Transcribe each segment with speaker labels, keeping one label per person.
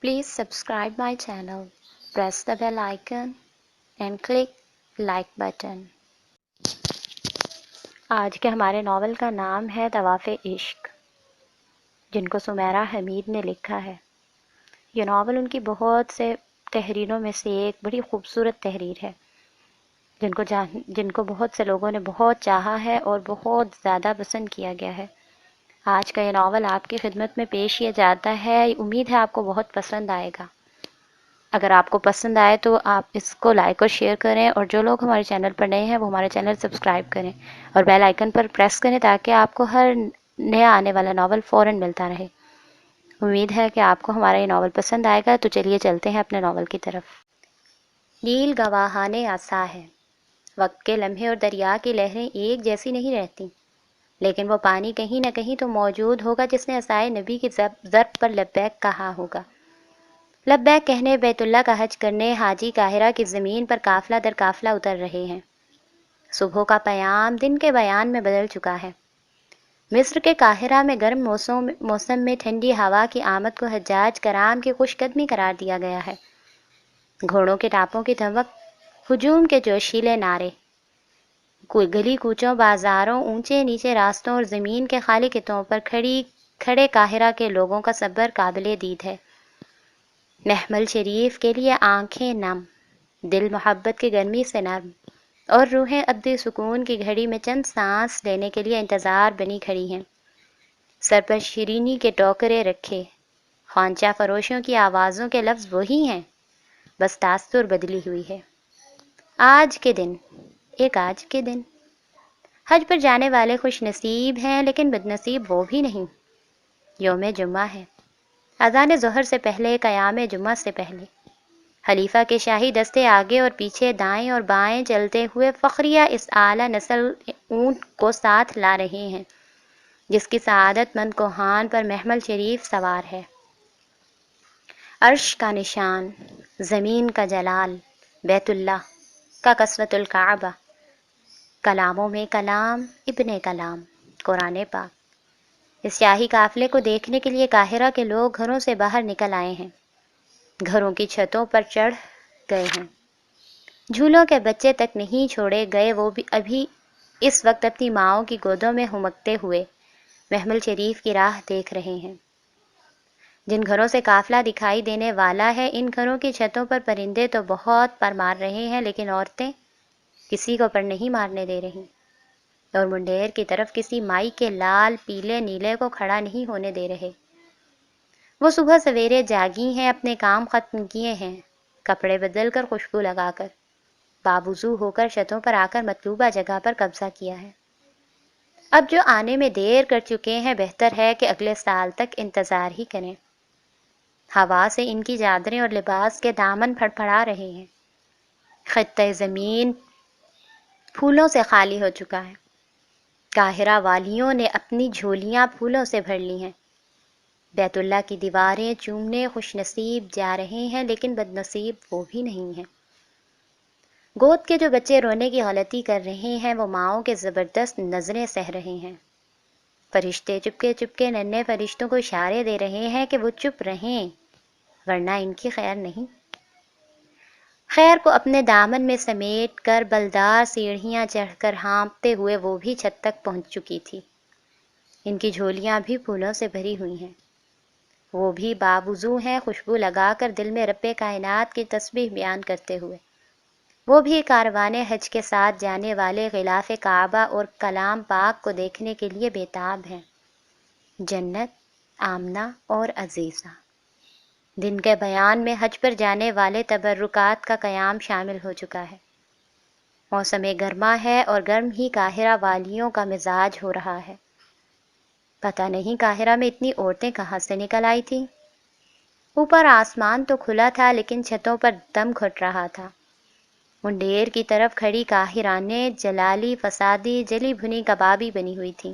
Speaker 1: Please subscribe my channel, press the bell icon and click like button. آج کے ہمارے novel کا نام ہے طواف عشق، جن کو سمیرہ حمید نے لکھا ہے۔ یہ ناول ان کی بہت سے تحریروں میں سے ایک بڑی خوبصورت تحریر ہے، جن کو بہت سے لوگوں نے بہت چاہا ہے اور بہت زیادہ پسند کیا گیا ہے۔ آج کا یہ ناول آپ کی خدمت میں پیش کیا جاتا ہے۔ امید ہے آپ کو بہت پسند آئے گا۔ اگر آپ کو پسند آئے تو آپ اس کو لائک اور شیئر کریں، اور جو لوگ ہمارے چینل پر نئے ہیں وہ ہمارے چینل سبسکرائب کریں اور بیل آئیکن پر پریس کریں تاکہ آپ کو ہر نیا آنے والا ناول فوراً ملتا رہے۔ امید ہے کہ آپ کو ہمارا یہ ناول پسند آئے گا، تو چلیے چلتے ہیں اپنے ناول کی طرف۔ نیل گواہانے آسا ہے۔ وقت کے لمحے اور دریا کی لہریں ایک جیسی نہیں رہتی، لیکن وہ پانی کہیں نہ کہیں تو موجود ہوگا جس نے عصائے نبی کی ضرب پر لبیک کہا ہوگا۔ لبیک کہنے بیت اللہ کا حج کرنے حاجی قاہرہ کی زمین پر قافلہ در قافلہ اتر رہے ہیں۔ صبح کا پیام دن کے بیان میں بدل چکا ہے۔ مصر کے قاہرہ میں گرم موسم میں ٹھنڈی ہوا کی آمد کو حجاج کرام کی خوش قدمی قرار دیا گیا ہے۔ گھوڑوں کے ٹاپوں کی دھمک، ہجوم کے جوشیلے نعرے، گلی کوچوں، بازاروں، اونچے نیچے راستوں اور زمین کے خالی خطوں پر کھڑے قاہرہ کے لوگوں کا صبر قابل دید ہے۔ محمل شریف کے لیے آنکھیں نم، دل محبت کی گرمی سے نرم، اور روحیں ابدی سکون کی گھڑی میں چند سانس لینے کے لیے انتظار بنی کھڑی ہیں۔ سر پر شیرینی کے ٹوکرے رکھے، خوانچہ فروشوں کی آوازوں کے لفظ وہی ہیں، بس تاثر بدلی ہوئی ہے۔ آج کے دن، ایک آج کے دن، حج پر جانے والے خوش نصیب ہیں، لیکن بد نصیب وہ بھی نہیں۔ یوم جمعہ ہے، اذان ظہر سے پہلے، قیام جمعہ سے پہلے۔ خلیفہ کے شاہی دستے آگے اور پیچھے، دائیں اور بائیں چلتے ہوئے فخریہ اس اعلیٰ نسل اونٹ کو ساتھ لا رہے ہیں جس کی سعادت مند کوہان پر محمل شریف سوار ہے۔ عرش کا نشان، زمین کا جلال، بیت اللہ کا کسوۃ الکعبہ، کلاموں میں کلام، ابن کلام، قرآن پاک۔ اس شاہی قافلے کو دیکھنے کے لیے قاہرہ کے لوگ گھروں سے باہر نکل آئے ہیں، گھروں کی چھتوں پر چڑھ گئے ہیں۔ جھولوں کے بچے تک نہیں چھوڑے گئے، وہ بھی ابھی اس وقت اپنی ماؤں کی گودوں میں ہمکتے ہوئے محمل شریف کی راہ دیکھ رہے ہیں۔ جن گھروں سے قافلہ دکھائی دینے والا ہے، ان گھروں کی چھتوں پر پرندے تو بہت پر مار رہے ہیں، لیکن عورتیں کسی کو پر نہیں مارنے دے رہی، اور منڈیر کی طرف کسی مائی کے لال پیلے نیلے کو کھڑا نہیں ہونے دے رہے۔ وہ صبح سویرے جاگی ہیں، اپنے کام ختم کیے ہیں، کپڑے بدل کر، خوشبو لگا کر، بابوزو ہو کر چھتوں پر آ کر مطلوبہ جگہ پر قبضہ کیا ہے۔ اب جو آنے میں دیر کر چکے ہیں، بہتر ہے کہ اگلے سال تک انتظار ہی کریں۔ ہوا سے ان کی چادریں اور لباس کے دامن پھڑ پھڑا رہے ہیں۔ خطہ زمین پھولوں سے خالی ہو چکا ہے۔ قاہرہ والیوں نے اپنی جھولیاں پھولوں سے بھر لی ہیں۔ بیت اللہ کی دیواریں چومنے خوش نصیب جا رہے ہیں، لیکن بد نصیب وہ بھی نہیں ہیں۔ گود کے جو بچے رونے کی غلطی کر رہے ہیں، وہ ماؤں کے زبردست نظریں سہ رہے ہیں۔ فرشتے چپکے چپکے ننھے فرشتوں کو اشارے دے رہے ہیں کہ وہ چپ رہیں، ورنہ ان کی خیر نہیں۔ خیر کو اپنے دامن میں سمیٹ کر بلدار سیڑھیاں چڑھ کر ہانپتے ہوئے وہ بھی چھت تک پہنچ چکی تھی۔ ان کی جھولیاں بھی پھولوں سے بھری ہوئی ہیں، وہ بھی بابوزو ہیں، خوشبو لگا کر دل میں رب کائنات کی تسبیح بیان کرتے ہوئے۔ وہ بھی کاروان حج کے ساتھ جانے والے غلاف کعبہ اور کلام پاک کو دیکھنے کے لیے بےتاب ہیں۔ جنت، آمنہ اور عزیزہ۔ دن کے بیان میں حج پر جانے والے تبرکات کا قیام شامل ہو چکا ہے۔ موسم گرما ہے اور گرم ہی قاہرہ والیوں کا مزاج ہو رہا ہے۔ پتہ نہیں قاہرہ میں اتنی عورتیں کہاں سے نکل آئی تھیں۔ اوپر آسمان تو کھلا تھا، لیکن چھتوں پر دم گھٹ رہا تھا۔ منڈیر کی طرف کھڑی قاہرانیں جلالی فسادی جلی بھنی کبابی بنی ہوئی تھیں۔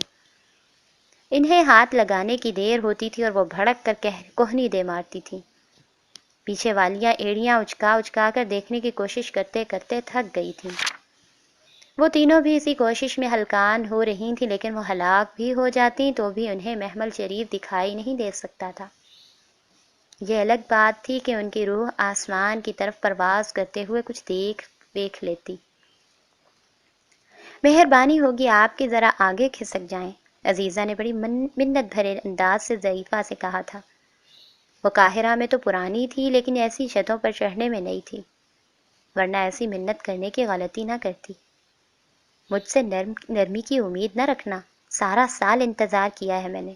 Speaker 1: انہیں ہاتھ لگانے کی دیر ہوتی تھی اور وہ بھڑک کر کوہنی دے مارتی تھیں۔ پیچھے والیاں ایڑیاں اچکا اچکا کر دیکھنے کی کوشش کرتے کرتے تھک گئی تھیں۔ وہ تینوں بھی اسی کوشش میں ہلکان ہو رہی تھیں، لیکن وہ ہلاک بھی ہو جاتی تو بھی انہیں محمل شریف دکھائی نہیں دے سکتا تھا۔ یہ الگ بات تھی کہ ان کی روح آسمان کی طرف پرواز کرتے ہوئے کچھ دیکھ لیتی۔ مہربانی ہوگی آپ کی ذرا آگے کھسک جائیں، عزیزہ نے بڑی منت بھرے انداز سے ضعیفہ سے کہا تھا۔ وہ قاہرہ میں تو پرانی تھی لیکن ایسی چھتوں پر چڑھنے میں نہیں تھی، ورنہ ایسی منت کرنے کی غلطی نہ کرتی۔ مجھ سے نرمی کی امید نہ رکھنا، سارا سال انتظار کیا ہے میں نے،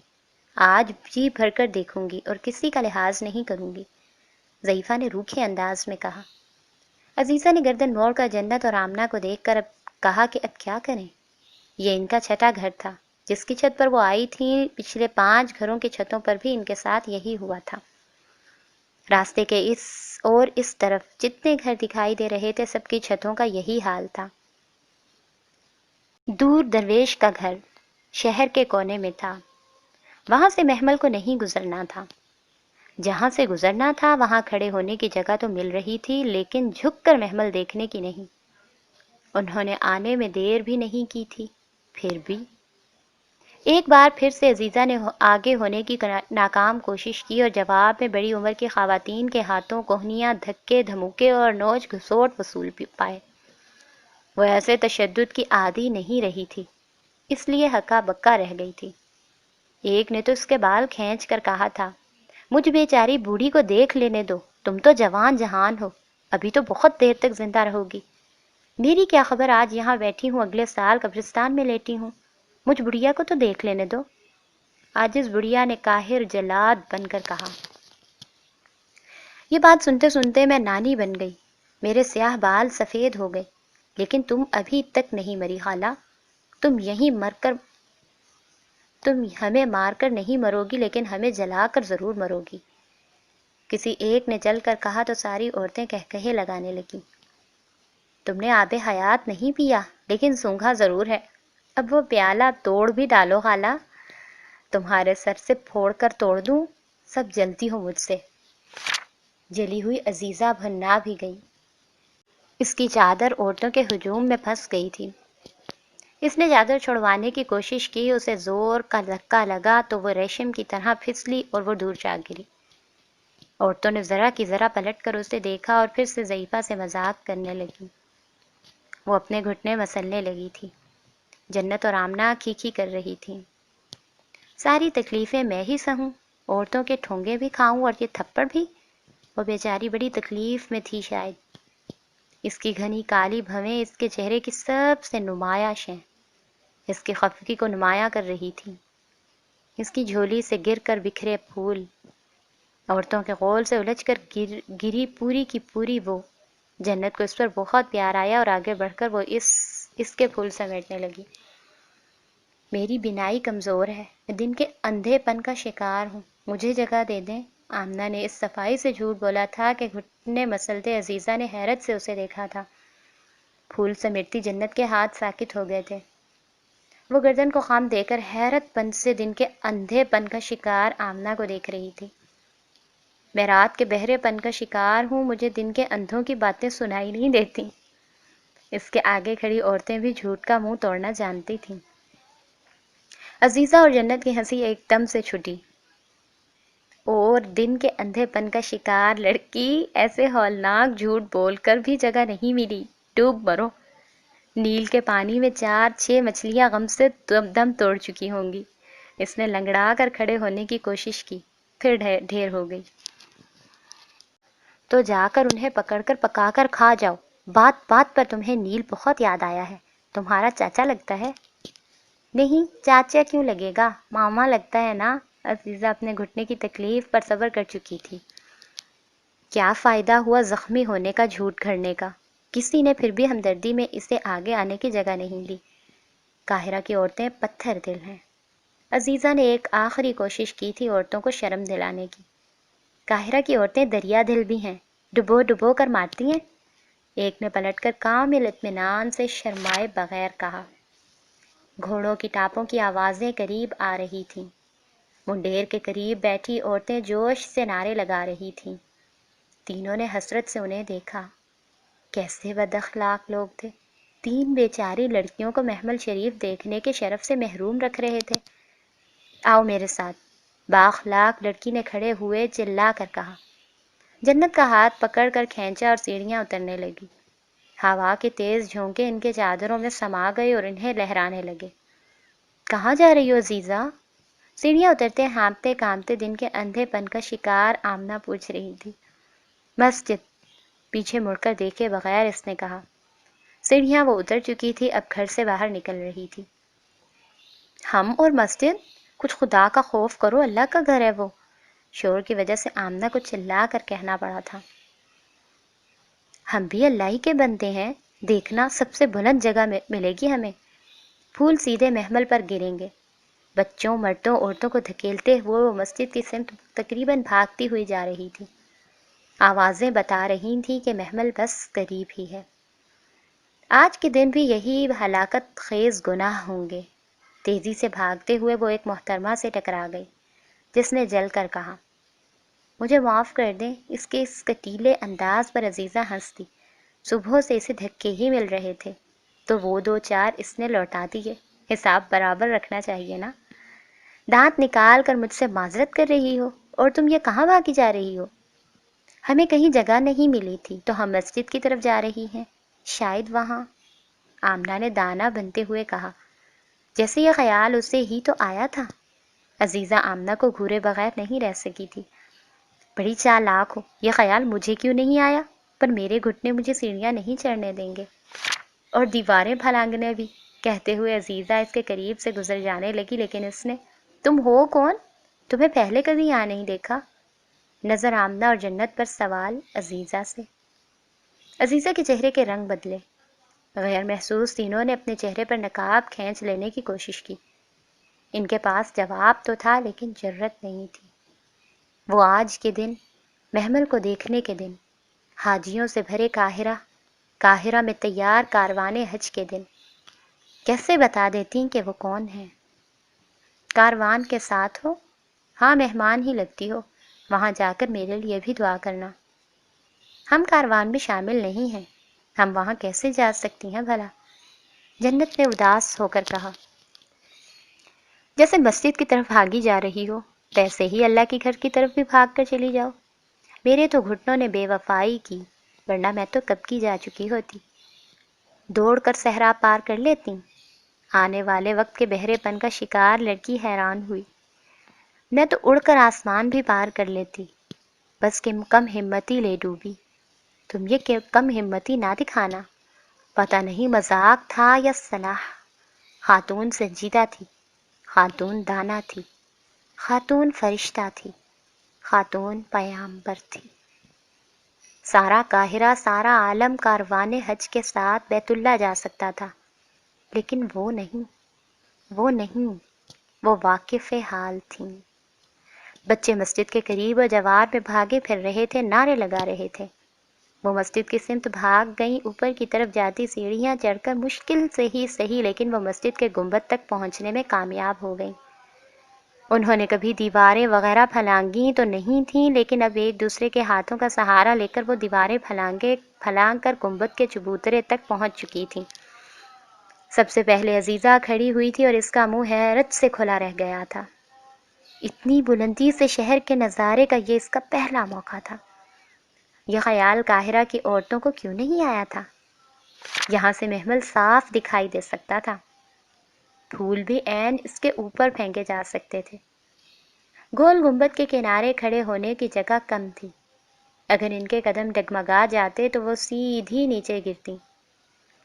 Speaker 1: آج جی بھر کر دیکھوں گی اور کسی کا لحاظ نہیں کروں گی، ضعیفہ نے روکھے انداز میں کہا۔ عزیزہ نے گردن موڑ کر جنت اور آمنہ کو دیکھ کر کہا کہ اب کیا کریں؟ یہ ان کا چھٹا گھر تھا، جس کی چھت پر وہ آئی تھیں پچھلے 5 گھروں کی چھتوں پر بھی ان کے ساتھ یہی ہوا تھا۔ راستے کے اس طرف جتنے گھر دکھائی دے رہے تھے سب کی چھتوں کا یہی حال تھا۔ دور درویش کا گھر شہر کے کونے میں تھا، وہاں سے محمل کو نہیں گزرنا تھا، جہاں سے گزرنا تھا وہاں کھڑے ہونے کی جگہ تو مل رہی تھی لیکن جھک کر محمل دیکھنے کی نہیں۔ انہوں نے آنے میں دیر بھی نہیں کی تھی، پھر بھی ایک بار پھر سے عزیزہ نے آگے ہونے کی ناکام کوشش کی اور جواب میں بڑی عمر کی خواتین کے ہاتھوں کوہنیاں، دھکے دھموکے اور نوچ گھسوٹ وصول پائے۔ وہ ایسے تشدد کی عادی نہیں رہی تھی، اس لیے ہکا بکا رہ گئی تھی۔ ایک نے تو اس کے بال کھینچ کر کہا تھا، مجھ بیچاری بوڑھی کو دیکھ لینے دو، تم تو جوان جہان ہو، ابھی تو بہت دیر تک زندہ رہو گی۔ میری کیا خبر، آج یہاں بیٹھی ہوں، اگلے سال قبرستان میں لیٹی ہوں، مجھ بڑھیا کو تو دیکھ لینے دو۔ آج اس بڑھیا نے قاہر جلاد بن کر کہا۔ یہ بات سنتے سنتے میں نانی بن گئی، میرے سیاہ بال سفید ہو گئے، لیکن تم ابھی تک نہیں مری خالہ، تم ہمیں مار کر نہیں مرو گی لیکن ہمیں جلا کر ضرور مرو گی۔ کسی ایک نے چل کر کہا تو ساری عورتیں کہکہے لگانے لگیں۔ تم نے آب حیات نہیں پیا لیکن سونگھا ضرور ہے، اب وہ پیالہ توڑ بھی ڈالو خالہ، تمہارے سر سے پھوڑ کر توڑ دوں، سب جلتی ہو مجھ سے۔ جلی ہوئی عزیزہ بھننا بھی گئی، اس کی چادر عورتوں کے ہجوم میں پھنس گئی تھی۔ اس نے چادر چھڑوانے کی کوشش کی، اسے زور کا دھکا لگا تو وہ ریشم کی طرح پھسلی اور وہ دور جا گری۔ عورتوں نے ذرا کی ذرا پلٹ کر اسے دیکھا اور پھر سے ضعیفہ سے مذاق کرنے لگی۔ وہ اپنے گھٹنے مسلنے لگی تھی، جنت اور آمنہ کھیکھی کر رہی تھیں۔ ساری تکلیفیں میں ہی سہوں، عورتوں کے ٹھونگے بھی کھاؤں اور یہ تھپڑ بھی؟ وہ بیچاری بڑی تکلیف میں تھی شاید، اس کی گھنی کالی بھویں اس کے چہرے کی سب سے نمایاں شیں اس کی خفگی کو نمایاں کر رہی تھی۔ اس کی جھولی سے گر کر بکھرے پھول عورتوں کے غول سے الجھ کر گری پوری کی پوری وہ۔ جنت کو اس پر بہت پیار آیا اور آگے بڑھ کر وہ اس کے پھول سمیٹنے لگی۔ میری بینائی کمزور ہے، میں دن کے اندھے پن کا شکار ہوں، مجھے جگہ دے دیں۔ آمنہ نے اس صفائی سے جھوٹ بولا تھا کہ گھٹنے مسلتے عزیزہ نے حیرت سے اسے دیکھا تھا۔ پھول سمیٹتی جنت کے ہاتھ ساکت ہو گئے تھے، وہ گردن کو خم دے کر حیرت پن سے دن کے اندھے پن کا شکار آمنہ کو دیکھ رہی تھی۔ میں رات کے بہرے پن کا شکار ہوں، مجھے دن کے اندھوں کی باتیں سنائی نہیں دیتی۔ اس کے آگے کھڑی عورتیں بھی جھوٹ کا منہ توڑنا جانتی تھیں۔ عزیزہ اور جنت کی ہنسی ایک دم سے چھٹی، اور دن کے اندھے پن کا شکار لڑکی، ایسے ہولناک جھوٹ بول کر بھی جگہ نہیں ملی، ڈوب مرو۔ نیل کے پانی میں 4-6 مچھلیاں غم سے دم توڑ چکی ہوں گی۔ اس نے لنگڑا کر کھڑے ہونے کی کوشش کی، پھر ڈھیر ہو گئی۔ تو جا کر انہیں پکڑ کر پکا کر کھا جاؤ، بات بات پر تمہیں نیل بہت یاد آیا ہے، تمہارا چاچا لگتا ہے۔ نہیں، چاچا کیوں لگے گا، ماما لگتا ہے نا۔ عزیزہ اپنے گھٹنے کی تکلیف پر صبر کر چکی تھی۔ کیا فائدہ ہوا زخمی ہونے کا جھوٹ گھڑنے کا، کسی نے پھر بھی ہمدردی میں اسے آگے آنے کی جگہ نہیں دی۔ قاہرہ کی عورتیں پتھر دل ہیں۔ عزیزہ نے ایک آخری کوشش کی تھی عورتوں کو شرم دلانے کی۔ قاہرہ کی عورتیں دریا دل بھی ہیں، ڈبو ڈبو کر مارتی ہیں۔ ایک نے پلٹ کر کامل اطمینان سے شرمائے بغیر کہا۔ گھوڑوں کی ٹاپوں کی آوازیں قریب آ رہی تھیں، منڈیر کے قریب بیٹھی عورتیں جوش سے نعرے لگا رہی تھیں۔ تینوں نے حسرت سے انہیں دیکھا، کیسے بد اخلاق لوگ تھے، 3 بیچاری لڑکیوں کو محمل شریف دیکھنے کے شرف سے محروم رکھ رہے تھے۔ آؤ میرے ساتھ، بااخلاق لڑکی نے کھڑے ہوئے چلا کر کہا۔ جنت کا ہاتھ پکڑ کر کھینچا اور سیڑھیاں اترنے لگی۔ ہوا کے تیز جھونکے ان کے چادروں میں سما گئے اور انہیں لہرانے لگے۔ کہاں جا رہی ہو عزیزا؟ سیڑھیاں اترتے ہانپتے کانپتے دن کے اندھے پن کا شکار آمنہ پوچھ رہی تھی۔ مسجد، پیچھے مڑ کر دیکھے بغیر اس نے کہا۔ سیڑھیاں وہ اتر چکی تھی، اب گھر سے باہر نکل رہی تھی۔ ہم اور مسجد؟ کچھ خدا کا خوف کرو، اللہ کا گھر ہے وہ۔ شور کی وجہ سے آمنہ کو چلا کر کہنا پڑا تھا۔ ہم بھی اللہ ہی کے بندے ہیں، دیکھنا سب سے بلند جگہ ملے گی ہمیں۔ پھول سیدھے محمل پر گریں گے۔ بچوں، مردوں، عورتوں کو دھکیلتے ہوئے وہ مسجد کی سمت تقریباً بھاگتی ہوئی جا رہی تھی۔ آوازیں بتا رہی تھیں کہ محمل بس قریب ہی ہے۔ آج کے دن بھی یہی ہلاکت خیز گناہ ہوں گے۔ تیزی سے بھاگتے ہوئے وہ ایک محترمہ سے ٹکرا گئی، جس نے جل کر کہا، مجھے معاف کر دیں۔ اس کے اس قتیلے انداز پر عزیزہ ہنس دی۔ صبح سے اسے دھکے ہی مل رہے تھے، تو وہ دو چار اس نے لوٹا دیے۔ حساب برابر رکھنا چاہیے نا۔ دانت نکال کر مجھ سے معذرت کر رہی ہو، اور تم یہ کہاں بھاگی جا رہی ہو؟ ہمیں کہیں جگہ نہیں ملی تھی تو ہم مسجد کی طرف جا رہی ہیں، شاید وہاں۔ آمنہ نے دانا بنتے ہوئے کہا، جیسے یہ خیال اسے ہی تو آیا تھا۔ عزیزہ آمنہ کو گھورے بغیر نہیں رہ سکی تھی۔ بڑی چالاک ہو، یہ خیال مجھے کیوں نہیں آیا؟ پر میرے گھٹنے مجھے سیڑھیاں نہیں چڑھنے دیں گے، اور دیواریں پھلانگنے بھی۔ کہتے ہوئے عزیزہ اس کے قریب سے گزر جانے لگی، لیکن اس نے، تم ہو کون؟ تمہیں پہلے کبھی یہاں نہیں دیکھا۔ نظر آمنہ اور جنت پر سوال عزیزہ سے۔ عزیزہ کے چہرے کے رنگ بدلے۔ غیر محسوس تینوں نے اپنے چہرے پر نقاب کھینچ لینے کی کوشش کی۔ ان کے پاس جواب تو تھا، لیکن جرأت نہیں تھی۔ وہ آج کے دن، محمل کو دیکھنے کے دن، حاجیوں سے بھرے قاہرہ میں تیار کاروان حج کے دن، کیسے بتا دیتی کہ وہ کون ہیں؟ کاروان کے ساتھ ہو؟ ہاں، مہمان ہی لگتی ہو۔ وہاں جا کر میرے لیے بھی دعا کرنا۔ ہم کاروان میں شامل نہیں ہیں، ہم وہاں کیسے جا سکتی ہیں بھلا؟ جنت نے اداس ہو کر کہا۔ جیسے مسجد کی طرف بھاگی جا رہی ہو، ویسے ہی اللہ کے گھر کی طرف بھی بھاگ کر چلی جاؤ۔ میرے تو گھٹنوں نے بے وفائی کی، ورنہ میں تو کب کی جا چکی ہوتی۔ دوڑ کر صحرا پار کر لیتی۔ آنے والے وقت کے بہرے پن کا شکار لڑکی حیران ہوئی۔ میں تو اڑ کر آسمان بھی پار کر لیتی، بس کہ کم ہمتی لے ڈوبی۔ تم یہ کہ کم ہمتی نہ دکھانا، پتہ نہیں مذاق تھا یا صلاح۔ خاتون سنجیدہ تھی، خاتون دانا تھی، خاتون فرشتہ تھی، خاتون پیامبر تھی۔ سارا قاہرہ، سارا عالم کاروان حج کے ساتھ بیت اللہ جا سکتا تھا، لیکن وہ نہیں، وہ واقف حال تھیں۔ بچے مسجد کے قریب اور جوار میں بھاگے پھر رہے تھے، نعرے لگا رہے تھے۔ وہ مسجد کی سمت بھاگ گئیں، اوپر کی طرف جاتی سیڑھیاں چڑھ کر مشکل سے ہی صحیح، لیکن وہ مسجد کے گنبد تک پہنچنے میں کامیاب ہو گئیں۔ انہوں نے کبھی دیواریں وغیرہ پھلانگی تو نہیں تھیں، لیکن اب ایک دوسرے کے ہاتھوں کا سہارا لے کر وہ دیواریں پھلانگ کر گنبد کے چبوترے تک پہنچ چکی تھیں۔ سب سے پہلے عزیزہ کھڑی ہوئی تھی اور اس کا منہ حیرت سے کھلا رہ گیا تھا۔ اتنی بلندی سے شہر کے نظارے کا یہ اس کا پہلا موقع تھا۔ یہ خیال قاہرہ کی عورتوں کو کیوں نہیں آیا تھا؟ یہاں سے محمل صاف دکھائی دے سکتا تھا، پھول بھی عین اس کے اوپر پھینکے جا سکتے تھے۔ گول گنبد کے کنارے کھڑے ہونے کی جگہ کم تھی، اگر ان کے قدم ڈگمگا جاتے تو وہ سیدھی نیچے گرتی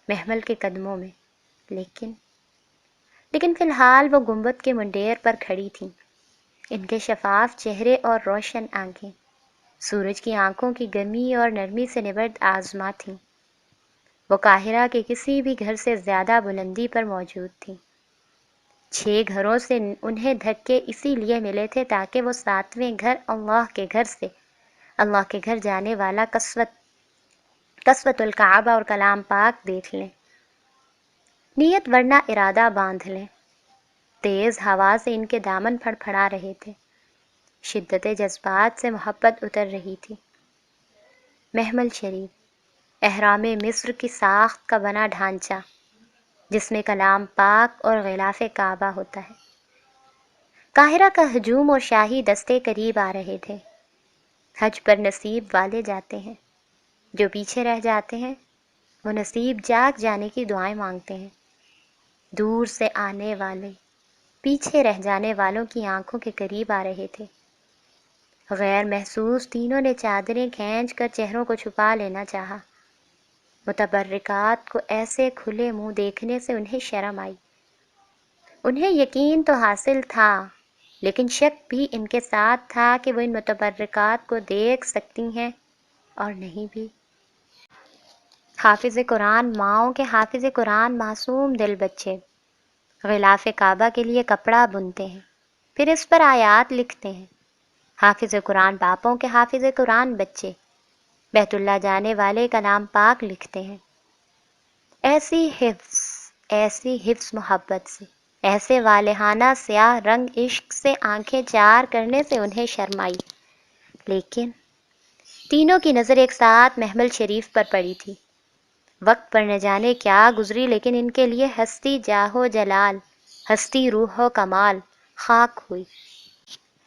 Speaker 1: محمل کے قدموں میں، لیکن فی الحال وہ گنبد کے منڈیر پر کھڑی تھیں۔ ان کے شفاف چہرے اور روشن آنکھیں سورج کی آنکھوں کی گرمی اور نرمی سے نبرد آزما تھیں۔ وہ قاہرہ کے کسی بھی گھر سے زیادہ بلندی پر موجود تھیں۔ 6 گھروں سے انہیں دھکے اسی لیے ملے تھے تاکہ وہ 7ویں گھر اللہ کے گھر سے اللہ کے گھر جانے والا قصوۃ الکعبہ اور کلام پاک دیکھ لیں۔ نیت ورنہ ارادہ باندھ لیں۔ تیز ہوا سے ان کے دامن پھڑپھڑا رہے تھے، شدت جذبات سے محبت اتر رہی تھی۔ محمل شریف، احرام مصر کی ساخت کا بنا ڈھانچہ، جس میں کلام پاک اور غلاف کعبہ ہوتا ہے۔ قاہرہ کا ہجوم اور شاہی دستے قریب آ رہے تھے۔ حج پر نصیب والے جاتے ہیں، جو پیچھے رہ جاتے ہیں وہ نصیب جاگ جانے کی دعائیں مانگتے ہیں۔ دور سے آنے والے پیچھے رہ جانے والوں کی آنکھوں کے قریب آ رہے تھے۔ غیر محسوس تینوں نے چادریں کھینچ کر چہروں کو چھپا لینا چاہا۔ متبرکات کو ایسے کھلے منہ دیکھنے سے انہیں شرم آئی۔ انہیں یقین تو حاصل تھا، لیکن شک بھی ان کے ساتھ تھا کہ وہ ان متبرکات کو دیکھ سکتی ہیں اور نہیں بھی۔ حافظ قرآن ماؤں کے حافظ قرآن معصوم دل بچے غلاف کعبہ کے لیے کپڑا بنتے ہیں، پھر اس پر آیات لکھتے ہیں۔ حافظ قرآن باپوں کے حافظ قرآن بچے بیت اللہ جانے والے کلام پاک لکھتے ہیں۔ ایسی حفظ محبت سے، ایسے والہانہ سیاہ رنگ عشق سے آنکھیں چار کرنے سے انہیں شرم آئی، لیکن تینوں کی نظر ایک ساتھ محمل شریف پر پڑی تھی۔ وقت پر نہ جانے کیا گزری، لیکن ان کے لیے ہستی جاہ و جلال، ہستی روح و کمال خاک ہوئی۔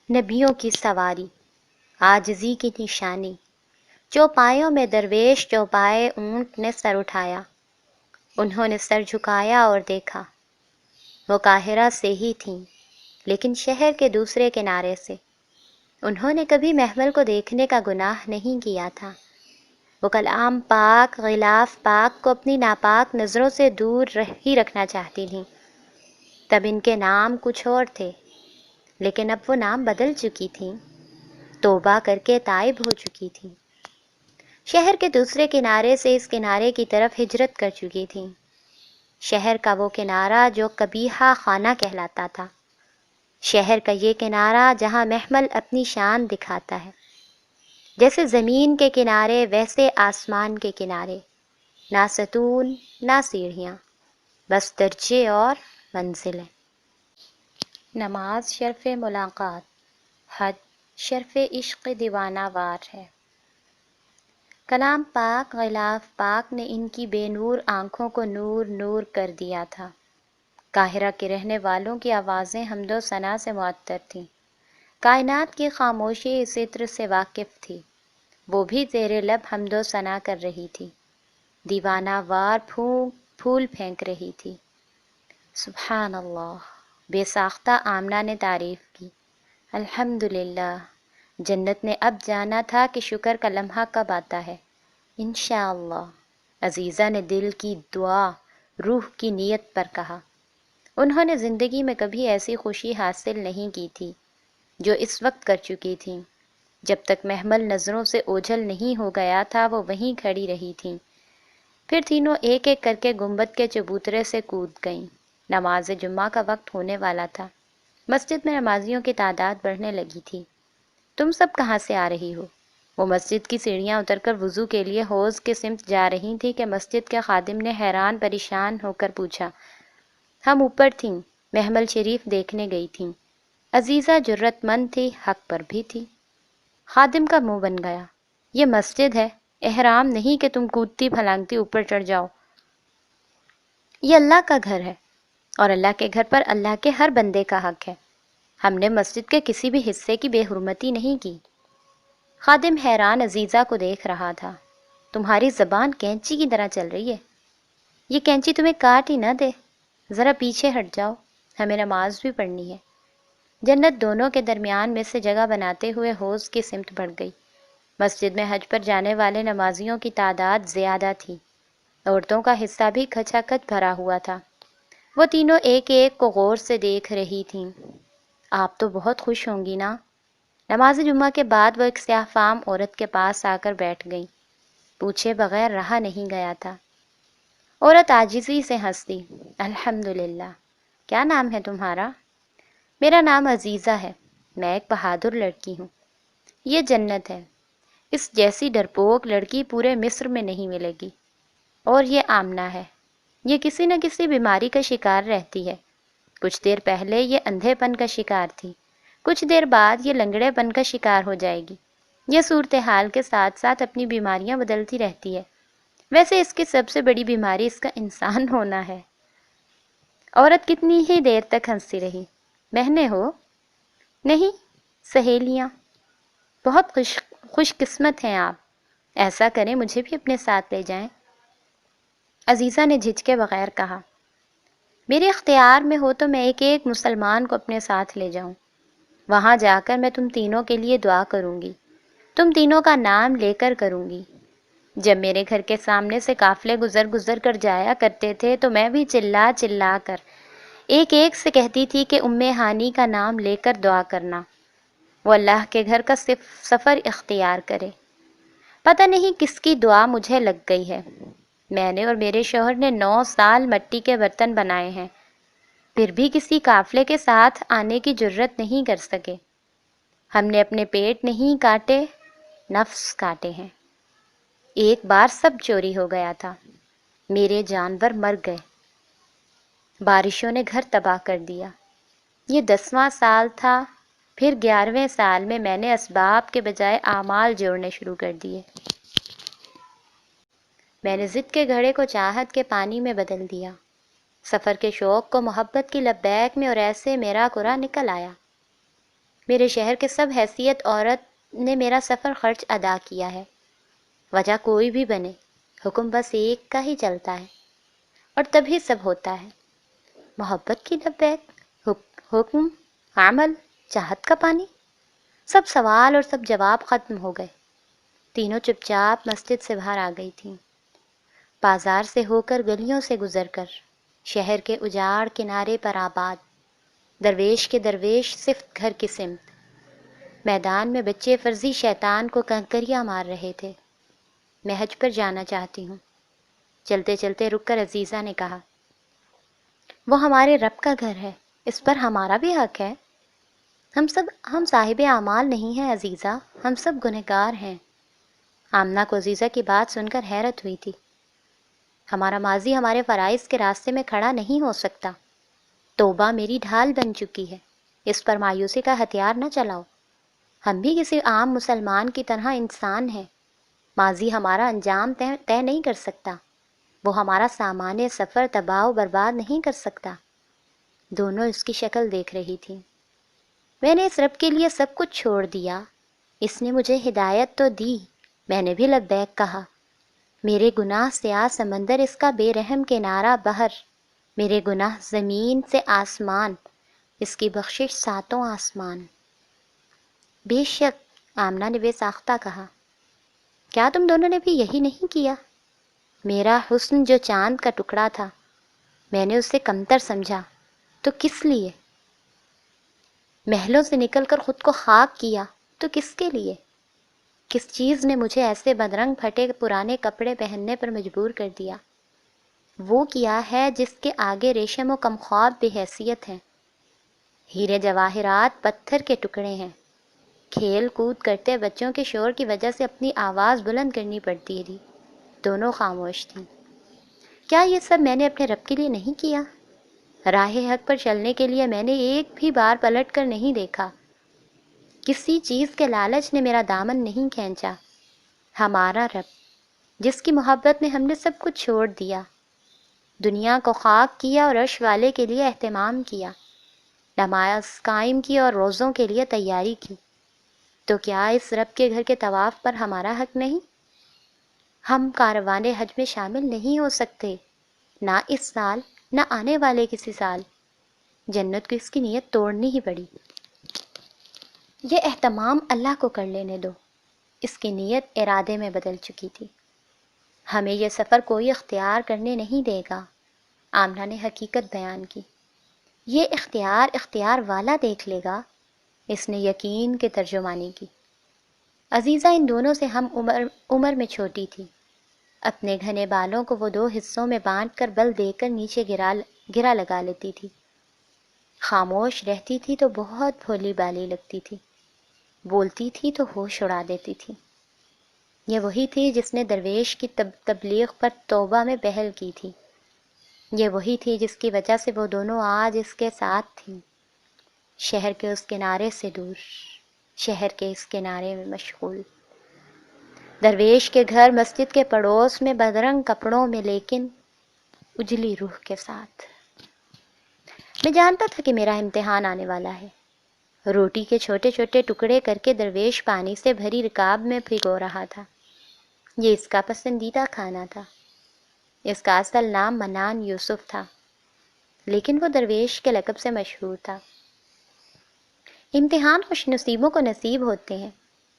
Speaker 1: نبیوں کی سواری، عاجزی کی نشانی، چوپایوں میں درویش چوپائے اونٹ نے سر اٹھایا۔ انہوں نے سر جھکایا اور دیکھا، وہ قاہرہ سے ہی تھیں، لیکن شہر کے دوسرے کنارے سے۔ انہوں نے کبھی محمل کو دیکھنے کا گناہ نہیں کیا تھا۔ وہ کلام پاک، غلاف پاک کو اپنی ناپاک نظروں سے دور ہی رکھنا چاہتی تھیں۔ تب ان کے نام کچھ اور تھے، لیکن اب وہ نام بدل چکی تھیں، توبہ کر کے تائب ہو چکی تھیں، شہر کے دوسرے کنارے سے اس کنارے کی طرف ہجرت کر چکی تھیں۔ شہر کا وہ کنارہ جو قبیحہ خانہ کہلاتا تھا، شہر کا یہ کنارہ جہاں محمل اپنی شان دکھاتا ہے۔ جیسے زمین کے کنارے ویسے آسمان کے کنارے، نہ ستون نہ سیڑھیاں، بس درجے اور منزلیں۔ نماز شرف ملاقات، حج شرف عشق دیوانہ وار ہے۔ کلام پاک، غلاف پاک نے ان کی بے نور آنکھوں کو نور نور کر دیا تھا۔ قاہرہ کے رہنے والوں کی آوازیں حمد و ثنا سے معطر تھیں۔ کائنات کی خاموشی اس عطر سے واقف تھی، وہ بھی زیر لب حمد و ثنا کر رہی تھی، دیوانہ وار پھول پھینک رہی تھی۔ سبحان اللہ، بے ساختہ آمنہ نے تعریف کی۔ الحمدللہ، جنت نے اب جانا تھا کہ شکر کا لمحہ کب آتا ہے۔ انشاءاللہ، عزیزہ نے دل کی دعا روح کی نیت پر کہا۔ انہوں نے زندگی میں کبھی ایسی خوشی حاصل نہیں کی تھی جو اس وقت کر چکی تھیں۔ جب تک محمل نظروں سے اوجھل نہیں ہو گیا تھا وہ وہیں کھڑی رہی تھیں۔ پھر تینوں ایک ایک کر کے گنبد کے چبوترے سے کود گئیں۔ نماز جمعہ کا وقت ہونے والا تھا۔ مسجد میں نمازیوں کی تعداد بڑھنے لگی تھی۔ تم سب کہاں سے آ رہی ہو؟ وہ مسجد کی سیڑھیاں اتر کر وضو کے لیے حوض کے سمت جا رہی تھی کہ مسجد کے خادم نے حیران پریشان ہو کر پوچھا۔ ہم اوپر تھیں، محمل شریف دیکھنے گئی تھیں۔ عزیزہ جرت مند تھی، حق پر بھی تھی۔ خادم کا منہ بن گیا۔ یہ مسجد ہے، احرام نہیں کہ تم کودتی پھلانگتی اوپر چڑھ جاؤ۔ یہ اللہ کا گھر ہے، اور اللہ کے گھر پر اللہ کے ہر بندے کا حق ہے۔ ہم نے مسجد کے کسی بھی حصے کی بے حرمتی نہیں کی۔ خادم حیران عزیزہ کو دیکھ رہا تھا۔ تمہاری زبان کینچی کی طرح چل رہی ہے، یہ کینچی تمہیں کاٹ ہی نہ دے، ذرا پیچھے ہٹ جاؤ، ہمیں نماز بھی پڑھنی ہے۔ جنت دونوں کے درمیان میں سے جگہ بناتے ہوئے حوض کی سمت بڑھ گئی۔ مسجد میں حج پر جانے والے نمازیوں کی تعداد زیادہ تھی، عورتوں کا حصہ بھی کھچا کھچ بھرا ہوا تھا۔ وہ تینوں ایک ایک کو غور سے دیکھ رہی تھیں۔ آپ تو بہت خوش ہوں گی نا؟ نماز جمعہ کے بعد وہ ایک سیاہ فام عورت کے پاس آ کر بیٹھ گئیں۔ پوچھے بغیر رہا نہیں گیا تھا۔ عورت عاجزی سے ہنس دی۔ الحمدللہ، کیا نام ہے تمہارا؟ میرا نام عزیزہ ہے، میں ایک بہادر لڑکی ہوں۔ یہ جنت ہے، اس جیسی ڈرپوک لڑکی پورے مصر میں نہیں ملے گی۔ اور یہ آمنہ ہے، یہ کسی نہ کسی بیماری کا شکار رہتی ہے۔ کچھ دیر پہلے یہ اندھے پن کا شکار تھی، کچھ دیر بعد یہ لنگڑے پن کا شکار ہو جائے گی۔ یہ صورتحال کے ساتھ ساتھ اپنی بیماریاں بدلتی رہتی ہے۔ ویسے اس کی سب سے بڑی بیماری اس کا انسان ہونا ہے۔ عورت کتنی ہی دیر تک ہنستی رہی۔ مہنے ہو؟ نہیں سہیلیاں، بہت خوش قسمت ہیں آپ، ایسا کریں مجھے بھی اپنے ساتھ لے جائیں۔ عزیزہ نے جھجکے بغیر کہا، میرے اختیار میں ہو تو میں ایک ایک مسلمان کو اپنے ساتھ لے جاؤں، وہاں جا کر میں تم تینوں کے لیے دعا کروں گی، تم تینوں کا نام لے کر کروں گی۔ جب میرے گھر کے سامنے سے قافلے گزر کر جایا کرتے تھے تو میں بھی چلا چلا کر ایک ایک سے کہتی تھی کہ ام ہانی کا نام لے کر دعا کرنا، وہ اللہ کے گھر کا سفر اختیار کرے۔ پتہ نہیں کس کی دعا مجھے لگ گئی ہے، میں نے اور میرے شوہر نے 9 سال مٹی کے برتن بنائے ہیں، پھر بھی کسی قافلے کے ساتھ آنے کی جرت نہیں کر سکے۔ ہم نے اپنے پیٹ نہیں کاٹے، نفس کاٹے ہیں۔ ایک بار سب چوری ہو گیا تھا، میرے جانور مر گئے، بارشوں نے گھر تباہ کر دیا۔ یہ 10واں سال تھا، پھر 11ویں سال میں نے اسباب کے بجائے اعمال جوڑنے شروع کر دیے۔ میں نے ضد کے گھڑے کو چاہت کے پانی میں بدل دیا، سفر کے شوق کو محبت کی لبیک میں، اور ایسے میرا قرا نکل آیا۔ میرے شہر کے سب حیثیت عورت نے میرا سفر خرچ ادا کیا ہے۔ وجہ کوئی بھی بنے، حکم بس ایک کا ہی چلتا ہے، اور تبھی سب ہوتا ہے۔ محبت کی لبیک، حکم، عمل، چاہت کا پانی، سب سوال اور سب جواب ختم ہو گئے۔ تینوں چپ چاپ مسجد سے باہر آ گئی تھیں، بازار سے ہو کر، گلیوں سے گزر کر، شہر کے اجاڑ کنارے پر آباد، درویش کے درویش صفت گھر کی سمت۔ میدان میں بچے فرضی شیطان کو کنکریاں مار رہے تھے۔ میں حج پر جانا چاہتی ہوں۔ چلتے چلتے رک کر عزیزہ نے کہا، وہ ہمارے رب کا گھر ہے، اس پر ہمارا بھی حق ہے۔ ہم صاحب اعمال نہیں ہیں عزیزہ، ہم سب گنہگار ہیں۔ آمنہ کو عزیزہ کی بات سن کر حیرت ہوئی تھی۔ ہمارا ماضی ہمارے فرائض کے راستے میں کھڑا نہیں ہو سکتا۔ توبہ میری ڈھال بن چکی ہے، اس پر مایوسی کا ہتھیار نہ چلاؤ۔ ہم بھی کسی عام مسلمان کی طرح انسان ہیں۔ ماضی ہمارا انجام طے نہیں کر سکتا، وہ ہمارا سامان سفر تباہ و برباد نہیں کر سکتا۔ دونوں اس کی شکل دیکھ رہی تھیں۔ میں نے اس رب کے لیے سب کچھ چھوڑ دیا، اس نے مجھے ہدایت تو دی، میں نے بھی لبیک کہا۔ میرے گناہ سیاہ سمندر، اس کا بے رحم کنارہ بحر، میرے گناہ زمین سے آسمان، اس کی بخشش 7 آسمان۔ بے شک، آمنہ نے بے ساختہ کہا، کیا تم دونوں نے بھی یہی نہیں کیا؟ میرا حسن جو چاند کا ٹکڑا تھا، میں نے اسے کمتر سمجھا تو کس لیے؟ محلوں سے نکل کر خود کو خاک کیا تو کس کے لیے؟ کس چیز نے مجھے ایسے بدرنگ پھٹے پرانے کپڑے پہننے پر مجبور کر دیا؟ وہ کیا ہے جس کے آگے ریشم و کمخواب بے حیثیت ہیں، ہیرے جواہرات پتھر کے ٹکڑے ہیں۔ کھیل کود کرتے بچوں کے شور کی وجہ سے اپنی آواز بلند کرنی پڑتی تھی، دونوں خاموش تھیں۔ کیا یہ سب میں نے اپنے رب کے لیے نہیں کیا؟ راہ حق پر چلنے کے لیے میں نے ایک بھی بار پلٹ کر نہیں دیکھا، کسی چیز کے لالچ نے میرا دامن نہیں کھینچا۔ ہمارا رب، جس کی محبت میں ہم نے سب کچھ چھوڑ دیا، دنیا کو خاک کیا اور عرش والے کے لیے اہتمام کیا، نماز قائم کی اور روزوں کے لیے تیاری کی، تو کیا اس رب کے گھر کے طواف پر ہمارا حق نہیں؟ ہم کاروانے حج میں شامل نہیں ہو سکتے، نہ اس سال نہ آنے والے کسی سال۔ جنت کو اس کی نیت توڑنی ہی پڑی۔ یہ اہتمام اللہ کو کر لینے دو، اس کی نیت ارادے میں بدل چکی تھی۔ ہمیں یہ سفر کوئی اختیار کرنے نہیں دے گا، آمنہ نے حقیقت بیان کی۔ یہ اختیار والا دیکھ لے گا، اس نے یقین کے ترجمانی کی۔ عزیزہ ان دونوں سے ہم عمر میں چھوٹی تھی۔ اپنے گھنے بالوں کو وہ 2 حصوں میں بانٹ کر بل دے کر نیچے گرا لگا لیتی تھی۔ خاموش رہتی تھی تو بہت بھولی بالی لگتی تھی، بولتی تھی تو ہوش اڑا دیتی تھی۔ یہ وہی تھی جس نے درویش کی تبلیغ پر توبہ میں پہل کی تھی، یہ وہی تھی جس کی وجہ سے وہ دونوں آج اس کے ساتھ تھیں، شہر کے اس کنارے سے دور، شہر کے اس کنارے میں مشغول۔ درویش کے گھر مسجد کے پڑوس میں، بدرنگ کپڑوں میں لیکن اجلی روح کے ساتھ۔ میں جانتا تھا کہ میرا امتحان آنے والا ہے، روٹی کے چھوٹے چھوٹے ٹکڑے کر کے درویش پانی سے بھری رکاب میں بھگو رہا تھا۔ یہ اس کا پسندیدہ کھانا تھا۔ اس کا اصل نام منان یوسف تھا، لیکن وہ درویش کے لقب سے مشہور تھا۔ امتحان خوش نصیبوں کو نصیب ہوتے ہیں،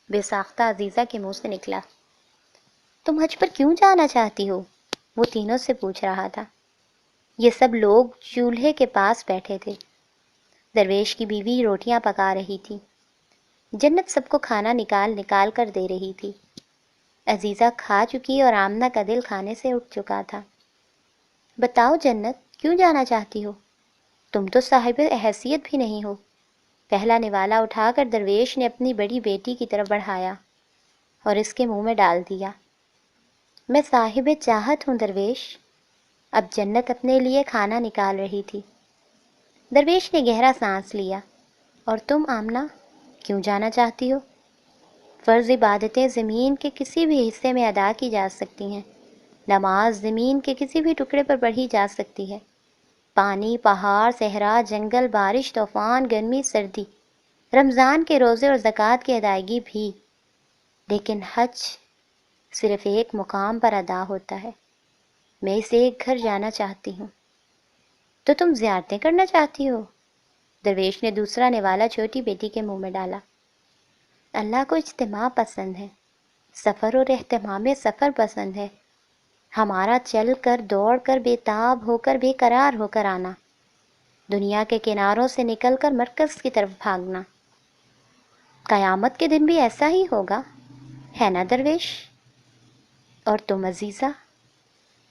Speaker 1: بے ساختہ عزیزہ کے منہ سے نکلا۔ تم حج پر کیوں جانا چاہتی ہو؟ وہ تینوں سے پوچھ رہا تھا۔ یہ سب لوگ چولہے کے پاس بیٹھے تھے۔ درویش کی بیوی روٹیاں پکا رہی تھی۔ جنت سب کو کھانا نکال نکال کر دے رہی تھی۔ عزیزہ کھا چکی اور آمنہ کا دل کھانے سے اٹھ چکا تھا۔ بتاؤ جنت، کیوں جانا چاہتی ہو؟ تم تو صاحب حیثیت بھی نہیں ہو۔ پہلا نوالا اٹھا کر درویش نے اپنی بڑی بیٹی کی طرف بڑھایا اور اس کے منہ میں ڈال دیا۔ میں صاحب چاہت ہوں درویش۔ اب جنت اپنے لیے کھانا نکال رہی تھی۔ درویش نے گہرا سانس لیا۔ اور تم آمنہ، کیوں جانا چاہتی ہو؟ فرض عبادتیں زمین کے کسی بھی حصے میں ادا کی جا سکتی ہیں۔ نماز زمین کے کسی بھی ٹکڑے پر پڑھی جا سکتی ہے۔ پانی، پہاڑ، صحرا، جنگل، بارش، طوفان، گرمی، سردی، رمضان کے روزے اور زکوٰۃ کی ادائیگی بھی، لیکن حج صرف ایک مقام پر ادا ہوتا ہے۔ میں اسے ایک گھر جانا چاہتی ہوں۔ تو تم زیارتیں کرنا چاہتی ہو؟ درویش نے دوسرا نوالا چھوٹی بیٹی کے منہ میں ڈالا۔ اللہ کو اجتماع پسند ہے، سفر اور اہتمام سفر پسند ہے۔ ہمارا چل کر، دوڑ کر، بے تاب ہو کر، بے قرار ہو کر آنا، دنیا کے کناروں سے نکل کر مرکز کی طرف بھاگنا۔ قیامت کے دن بھی ایسا ہی ہوگا، ہے نا درویش؟ اور تم عزیزہ؟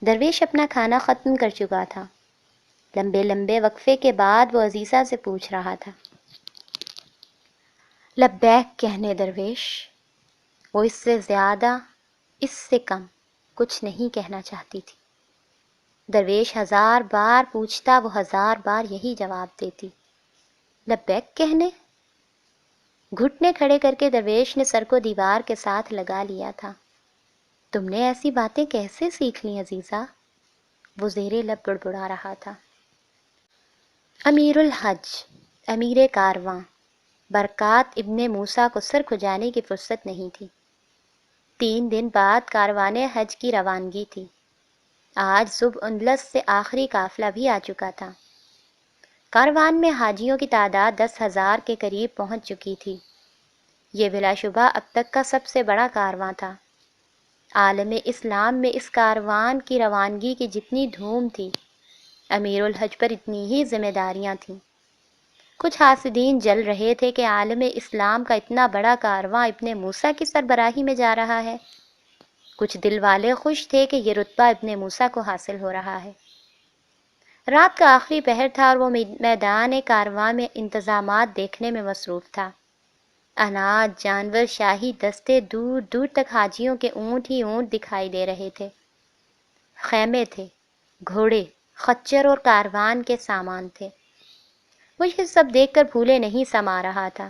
Speaker 1: درویش اپنا کھانا ختم کر چکا تھا۔ لمبے لمبے وقفے کے بعد وہ عزیزہ سے پوچھ رہا تھا۔ لبیک کہنے درویش۔ وہ اس سے زیادہ، اس سے کم کچھ نہیں کہنا چاہتی تھی۔ درویش 1000 بار پوچھتا، وہ 1000 بار یہی جواب دیتی، لبیک کہنے۔ گھٹنے کھڑے کر کے درویش نے سر کو دیوار کے ساتھ لگا لیا تھا۔ تم نے ایسی باتیں کیسے سیکھ لیں عزیزہ؟ وہ زیر لب بڑبڑا رہا تھا۔ امیر الحج، امیر کارواں برکات ابن موسیٰ کو سر کھجانے کی فرصت نہیں تھی۔ 3 دن بعد کاروان حج کی روانگی تھی۔ آج صبح اندلس سے آخری قافلہ بھی آ چکا تھا۔ کاروان میں حاجیوں کی تعداد 10,000 کے قریب پہنچ چکی تھی۔ یہ بلا شبہ اب تک کا سب سے بڑا کارواں تھا۔ عالم اسلام میں اس کاروان کی روانگی کی جتنی دھوم تھی، امیر الحج پر اتنی ہی ذمہ داریاں تھیں۔ کچھ حاسدین جل رہے تھے کہ عالم اسلام کا اتنا بڑا کارواں ابن موسیٰ کی سربراہی میں جا رہا ہے۔ کچھ دل والے خوش تھے کہ یہ رتبہ ابن موسیٰ کو حاصل ہو رہا ہے۔ رات کا آخری پہر تھا اور وہ میدان کارواں میں انتظامات دیکھنے میں مصروف تھا۔ اناج، جانور، شاہی دستے، دور دور تک حاجیوں کے اونٹ ہی اونٹ دکھائی دے رہے تھے۔ خیمے تھے، گھوڑے، خچر اور کاروان کے سامان تھے۔ وہ یہ سب دیکھ کر پھولے نہیں سما رہا تھا۔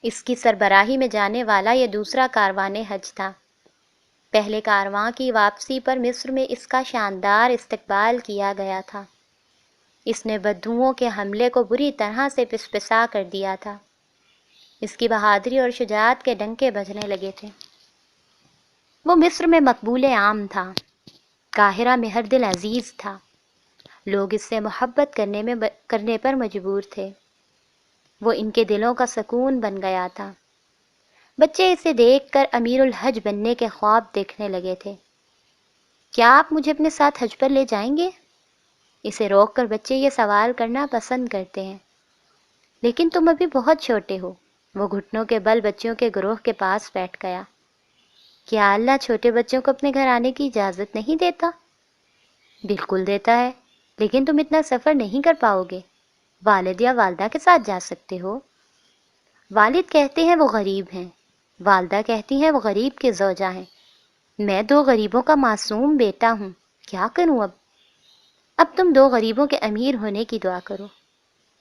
Speaker 1: اس کی سربراہی میں جانے والا یہ دوسرا کاروان حج تھا۔ پہلے کارواں کی واپسی پر مصر میں اس کا شاندار استقبال کیا گیا تھا۔ اس نے بدوؤں کے حملے کو بری طرح سے پسپسا کر دیا تھا۔ اس کی بہادری اور شجاعت کے ڈنکے بجنے لگے تھے۔ وہ مصر میں مقبول عام تھا، قاہرہ میں ہر دل عزیز تھا۔ لوگ اس سے محبت کرنے پر مجبور تھے۔ وہ ان کے دلوں کا سکون بن گیا تھا۔ بچے اسے دیکھ کر امیر الحج بننے کے خواب دیکھنے لگے تھے۔ کیا آپ مجھے اپنے ساتھ حج پر لے جائیں گے؟ اسے روک کر بچے یہ سوال کرنا پسند کرتے ہیں۔ لیکن تم ابھی بہت چھوٹے ہو۔ وہ گھٹنوں کے بل بچوں کے گروہ کے پاس بیٹھ گیا۔ کیا اللہ چھوٹے بچوں کو اپنے گھر آنے کی اجازت نہیں دیتا؟ بالکل دیتا ہے، لیکن تم اتنا سفر نہیں کر پاؤ گے۔ والد یا والدہ کے ساتھ جا سکتے ہو۔ والد کہتے ہیں وہ غریب ہیں، والدہ کہتی ہیں وہ غریب کے زوجہ ہیں۔ میں 2 غریبوں کا معصوم بیٹا ہوں، کیا کروں اب تم 2 غریبوں کے امیر ہونے کی دعا کرو۔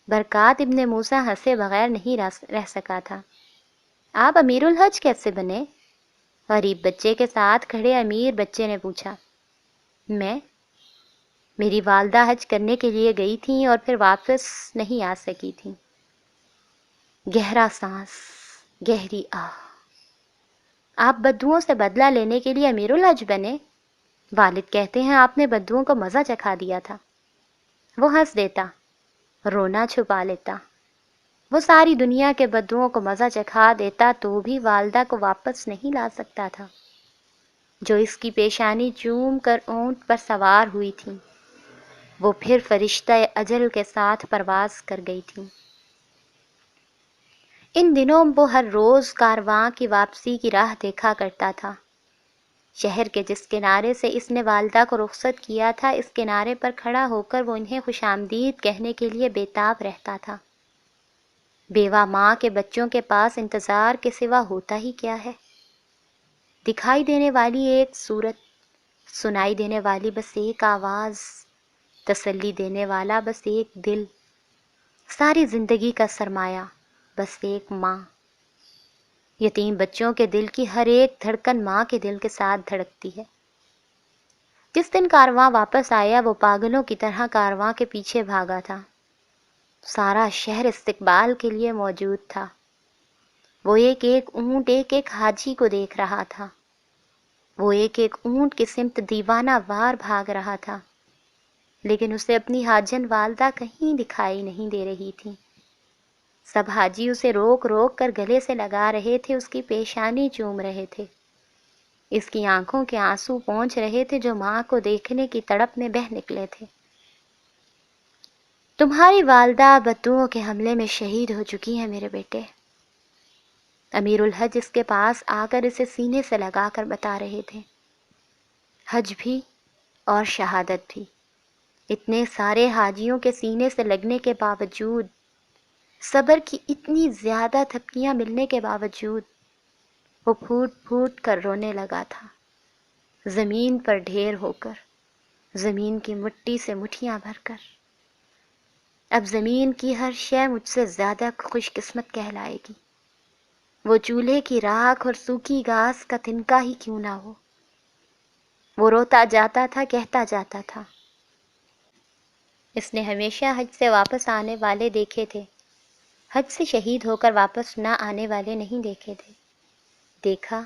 Speaker 1: برکات ابن موسیٰ ہنسے بغیر نہیں رہ سکا تھا۔ آپ امیر الحج کیسے بنے؟ غریب بچے کے ساتھ کھڑے امیر بچے نے پوچھا۔ میری والدہ حج کرنے کے لیے گئی تھیں اور پھر واپس نہیں آ سکی تھیں۔ گہرا سانس، گہری آہ۔ آپ بدوؤں سے بدلہ لینے کے لیے امیر الحج بنے؟ والد کہتے ہیں آپ نے بدوؤں کو مزہ چکھا دیا تھا۔ وہ ہنس دیتا، رونا چھپا لیتا۔ وہ ساری دنیا کے بدوؤں کو مزہ چکھا دیتا تو بھی والدہ کو واپس نہیں لا سکتا تھا، جو اس کی پیشانی چوم کر اونٹ پر سوار ہوئی تھی۔ وہ پھر فرشتہ اجل کے ساتھ پرواز کر گئی تھی۔ ان دنوں وہ ہر روز کارواں کی واپسی کی راہ دیکھا کرتا تھا۔ شہر کے جس کنارے سے اس نے والدہ کو رخصت کیا تھا، اس کنارے پر کھڑا ہو کر وہ انہیں خوش آمدید کہنے کے لیے بےتاب رہتا تھا۔ بیوہ ماں کے بچوں کے پاس انتظار کے سوا ہوتا ہی کیا ہے؟ دکھائی دینے والی ایک صورت، سنائی دینے والی بس ایک آواز، تسلی دینے والا بس ایک دل، ساری زندگی کا سرمایہ بس ایک ماں۔ یتیم بچوں کے دل کی ہر ایک دھڑکن ماں کے دل کے ساتھ دھڑکتی ہے۔ جس دن کارواں واپس آیا وہ پاگلوں کی طرح کارواں کے پیچھے بھاگا تھا۔ سارا شہر استقبال کے لیے موجود تھا۔ وہ ایک ایک اونٹ ایک ایک حاجی کو دیکھ رہا تھا۔ وہ ایک ایک اونٹ کی سمت دیوانہ وار بھاگ رہا تھا، لیکن اسے اپنی حاجن والدہ کہیں دکھائی نہیں دے رہی تھی۔ سب حاجی اسے روک روک کر گلے سے لگا رہے تھے، اس کی پیشانی چوم رہے تھے، اس کی آنکھوں کے آنسو پونچھ رہے تھے جو ماں کو دیکھنے کی تڑپ میں بہہ نکلے تھے۔ تمہاری والدہ بدوؤں کے حملے میں شہید ہو چکی ہے میرے بیٹے، امیر الحج اس کے پاس آ کر اسے سینے سے لگا کر بتا رہے تھے۔ حج بھی اور شہادت بھی، اتنے سارے حاجیوں کے سینے سے لگنے کے باوجود، صبر کی اتنی زیادہ تھپکیاں ملنے کے باوجود، وہ پھوٹ پھوٹ کر رونے لگا تھا، زمین پر ڈھیر ہو کر، زمین کی مٹی سے مٹھیاں بھر کر۔ اب زمین کی ہر شے مجھ سے زیادہ خوش قسمت کہلائے گی، وہ چولہے کی راکھ اور سوکھی گھاس کا تنکا ہی کیوں نہ ہو۔ وہ روتا جاتا تھا، کہتا جاتا تھا۔ اس نے ہمیشہ حج سے واپس آنے والے دیکھے تھے، حج سے شہید ہو کر واپس نہ آنے والے نہیں دیکھے تھے۔ دیکھا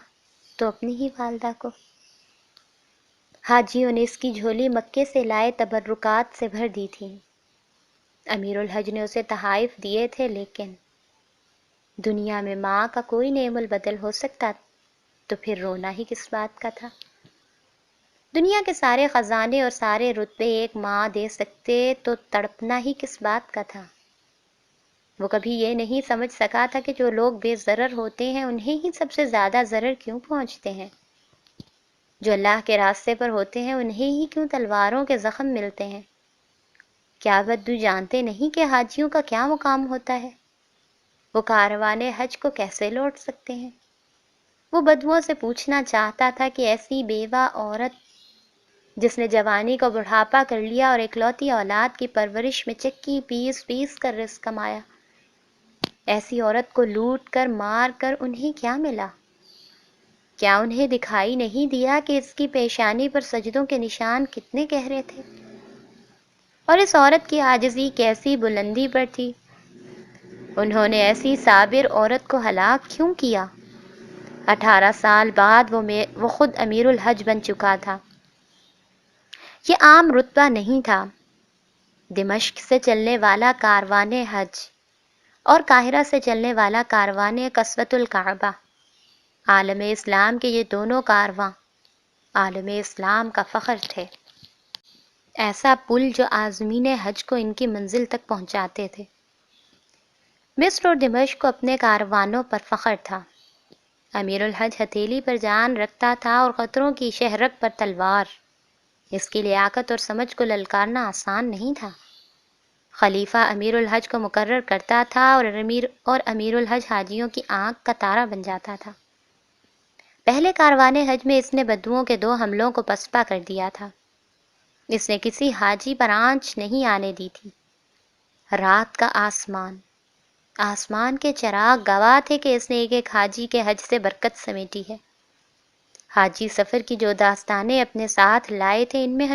Speaker 1: تو اپنی ہی والدہ کو۔ حاجیوں نے اس کی جھولی مکے سے لائے تبرکات سے بھر دی تھی۔ امیر الحج نے اسے تحائف دیے تھے، لیکن دنیا میں ماں کا کوئی نعم البدل ہو سکتا تو پھر رونا ہی کس بات کا تھا؟ دنیا کے سارے خزانے اور سارے رتبے ایک ماں دے سکتے تو تڑپنا ہی کس بات کا تھا؟ وہ کبھی یہ نہیں سمجھ سکا تھا کہ جو لوگ بے ضرر ہوتے ہیں انہیں ہی سب سے زیادہ ضرر کیوں پہنچتے ہیں، جو اللہ کے راستے پر ہوتے ہیں انہیں ہی کیوں تلواروں کے زخم ملتے ہیں۔ کیا بدو جانتے نہیں کہ حاجیوں کا کیا مقام ہوتا ہے؟ وہ کارواں حج کو کیسے لوٹ سکتے ہیں؟ وہ بدوؤں سے پوچھنا چاہتا تھا کہ ایسی بیوہ عورت جس نے جوانی کو بڑھاپا کر لیا اور اکلوتی اولاد کی پرورش میں چکی پیس پیس کر رزق کمایا، ایسی عورت کو لوٹ کر مار کر انہیں کیا ملا؟ کیا انہیں دکھائی نہیں دیا کہ اس کی پیشانی پر سجدوں کے نشان کتنے گہرے تھے؟ اور اس عورت کی عاجزی کیسی بلندی پر تھی؟ انہوں نے ایسی صابر عورت کو ہلاک کیوں کیا؟ 18 سال بعد وہ خود امیر الحج بن چکا تھا۔ یہ عام رتبہ نہیں تھا۔ دمشق سے چلنے والا کاروان حج اور قاہرہ سے چلنے والا کاروان قصوۃ الکعبہ، عالم اسلام کے یہ دونوں کارواں عالم اسلام کا فخر تھے۔ ایسا پل جو عازمین حج کو ان کی منزل تک پہنچاتے تھے۔ مصر اور دمشق کو اپنے کاروانوں پر فخر تھا۔ امیر الحج ہتھیلی پر جان رکھتا تھا اور خطروں کی شہرک پر تلوار۔ اس کی لیاقت اور سمجھ کو للکارنا آسان نہیں تھا۔ خلیفہ امیر الحج کو مقرر کرتا تھا اور امیر الحج حاجیوں کی آنکھ کا تارا بن جاتا تھا۔ پہلے کاروان حج میں اس نے بدوؤں کے 2 حملوں کو پسپا کر دیا تھا۔ اس نے کسی حاجی پر آنچ نہیں آنے دی تھی۔ رات کا آسمان کے چراغ گواہ تھے کہ اس نے ایک ایک حاجی کے حج سے برکت سمیٹی ہے۔ حاجی سفر کی جو داستانیں اپنے ساتھ لائے تھے، ان میں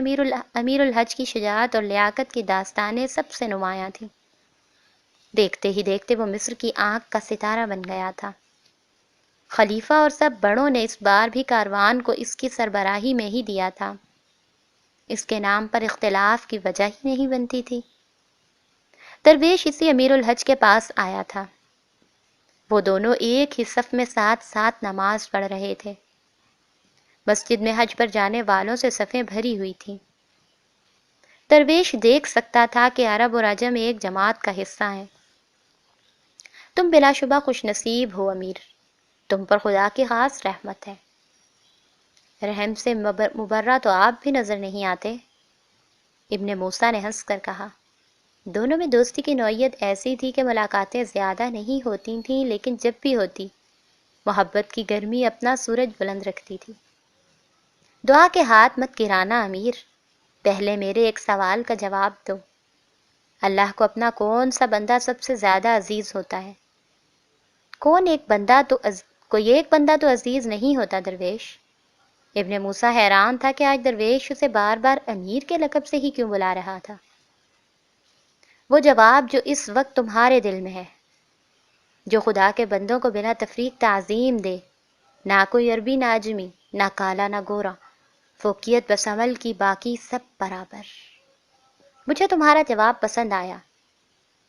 Speaker 1: امیر الحج کی شجاعت اور لیاقت کی داستانیں سب سے نمایاں تھیں۔ دیکھتے ہی دیکھتے وہ مصر کی آنکھ کا ستارہ بن گیا تھا۔ خلیفہ اور سب بڑوں نے اس بار بھی کاروان کو اس کی سربراہی میں ہی دیا تھا۔ اس کے نام پر اختلاف کی وجہ ہی نہیں بنتی تھی۔ درویش اسی امیر الحج کے پاس آیا تھا۔ وہ دونوں ایک ہی صف میں ساتھ ساتھ نماز پڑھ رہے تھے۔ مسجد میں حج پر جانے والوں سے صفیں بھری ہوئی تھیں۔ درویش دیکھ سکتا تھا کہ عرب اور عجم ایک جماعت کا حصہ ہیں۔ تم بلا شبہ خوش نصیب ہو امیر، تم پر خدا کی خاص رحمت ہے۔ رحم سے مبرہ تو آپ بھی نظر نہیں آتے، ابن موسیٰ نے ہنس کر کہا۔ دونوں میں دوستی کی نوعیت ایسی تھی کہ ملاقاتیں زیادہ نہیں ہوتی تھیں، لیکن جب بھی ہوتی محبت کی گرمی اپنا سورج بلند رکھتی تھی۔ دعا کے ہاتھ مت گرانا امیر، پہلے میرے ایک سوال کا جواب دو۔ اللہ کو اپنا کون سا بندہ سب سے زیادہ عزیز ہوتا ہے؟ کوئی ایک بندہ تو عزیز نہیں ہوتا درویش۔ ابن موسیٰ حیران تھا کہ آج درویش اسے بار بار امیر کے لقب سے ہی کیوں بلا رہا تھا۔ وہ جواب جو اس وقت تمہارے دل میں ہے، جو خدا کے بندوں کو بنا تفریق تعظیم دے، نہ کوئی عربی نہ عجمی، نہ کالا نہ گورا، فوقیت بس عمل کی، باقی سب برابر۔ مجھے تمہارا جواب پسند آیا،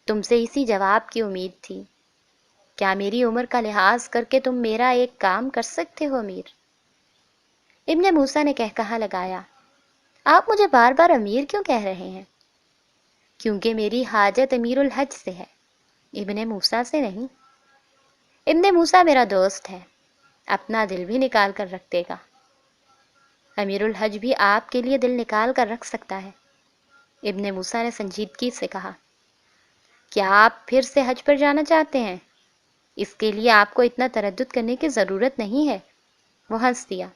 Speaker 1: تم سے اسی جواب کی امید تھی۔ کیا میری عمر کا لحاظ کر کے تم میرا ایک کام کر سکتے ہو امیر؟ ابن موسیٰ نے کہا لگایا، آپ مجھے بار بار امیر کیوں کہہ رہے ہیں؟ کیونکہ میری حاجت امیر الحج سے ہے، ابن موسیٰ سے نہیں۔ ابن موسیٰ میرا دوست ہے، اپنا دل بھی نکال کر رکھ دے گا۔ امیر الحج بھی آپ کے لیے دل نکال کر رکھ سکتا ہے، ابن موسیٰ نے سنجیدگی سے کہا۔ کیا آپ پھر سے حج پر جانا چاہتے ہیں؟ اس کے لیے آپ کو اتنا تردد کرنے کی ضرورت نہیں ہے۔ وہ ہنس دیا۔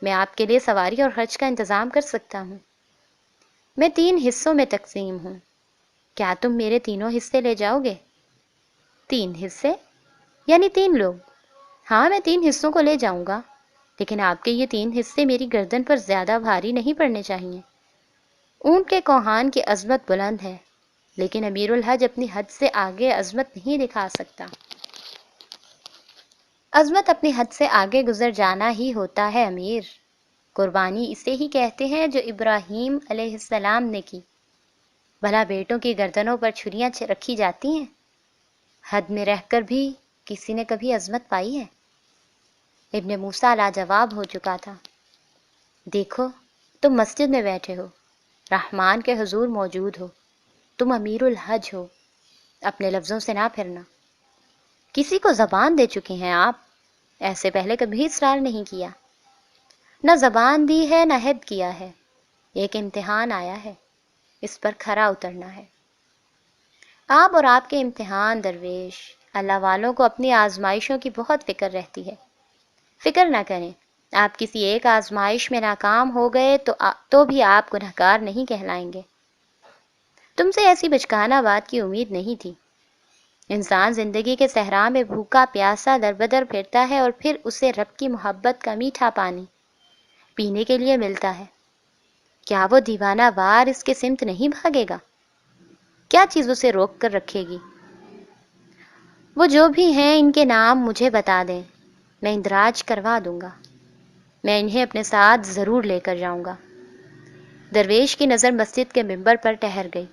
Speaker 1: میں آپ کے لیے سواری اور خرچ کا انتظام کر سکتا ہوں۔ میں 3 حصوں میں تقسیم ہوں، کیا تم میرے تینوں حصے لے جاؤ گے؟ 3 حصے؟ یعنی 3 لوگ؟ ہاں، میں 3 حصوں کو لے جاؤں گا، لیکن آپ کے یہ 3 حصے میری گردن پر زیادہ بھاری نہیں پڑنے چاہیے۔ اونٹ کے کوہان کی عظمت بلند ہے، لیکن امیر الحج اپنی حد سے آگے عظمت نہیں دکھا سکتا۔ عظمت اپنی حد سے آگے گزر جانا ہی ہوتا ہے امیر۔ قربانی اسے ہی کہتے ہیں جو ابراہیم علیہ السلام نے کی۔ بھلا بیٹوں کی گردنوں پر چھریاں رکھی جاتی ہیں؟ حد میں رہ کر بھی کسی نے کبھی عظمت پائی ہے؟ ابن موسیٰ لاجواب ہو چکا تھا۔ دیکھو، تم مسجد میں بیٹھے ہو، رحمان کے حضور موجود ہو، تم امیر الحج ہو، اپنے لفظوں سے نہ پھرنا۔ کسی کو زبان دے چکے ہیں آپ، ایسے پہلے کبھی اصرار نہیں کیا۔ نہ زبان دی ہے نہ عہد کیا ہے، ایک امتحان آیا ہے، اس پر کھرا اترنا ہے۔ آپ اور آپ کے امتحان درویش، اللہ والوں کو اپنی آزمائشوں کی بہت فکر رہتی ہے۔ فکر نہ کریں، آپ کسی ایک آزمائش میں ناکام ہو گئے تو بھی آپ گنہگار نہیں کہلائیں گے۔ تم سے ایسی بچکانہ بات کی امید نہیں تھی۔ انسان زندگی کے صحرا میں بھوکا پیاسا دربدر پھرتا ہے اور پھر اسے رب کی محبت کا میٹھا پانی پینے کے لیے ملتا ہے۔ کیا وہ دیوانہ وار اس کے سمت نہیں بھاگے گا؟ کیا چیز اسے روک کر رکھے گی؟ وہ جو بھی ہیں ان کے نام مجھے بتا دیں، میں اندراج کروا دوں گا، میں انہیں اپنے ساتھ ضرور لے کر جاؤں گا۔ درویش کی نظر مسجد کے منبر پر ٹھہر گئی۔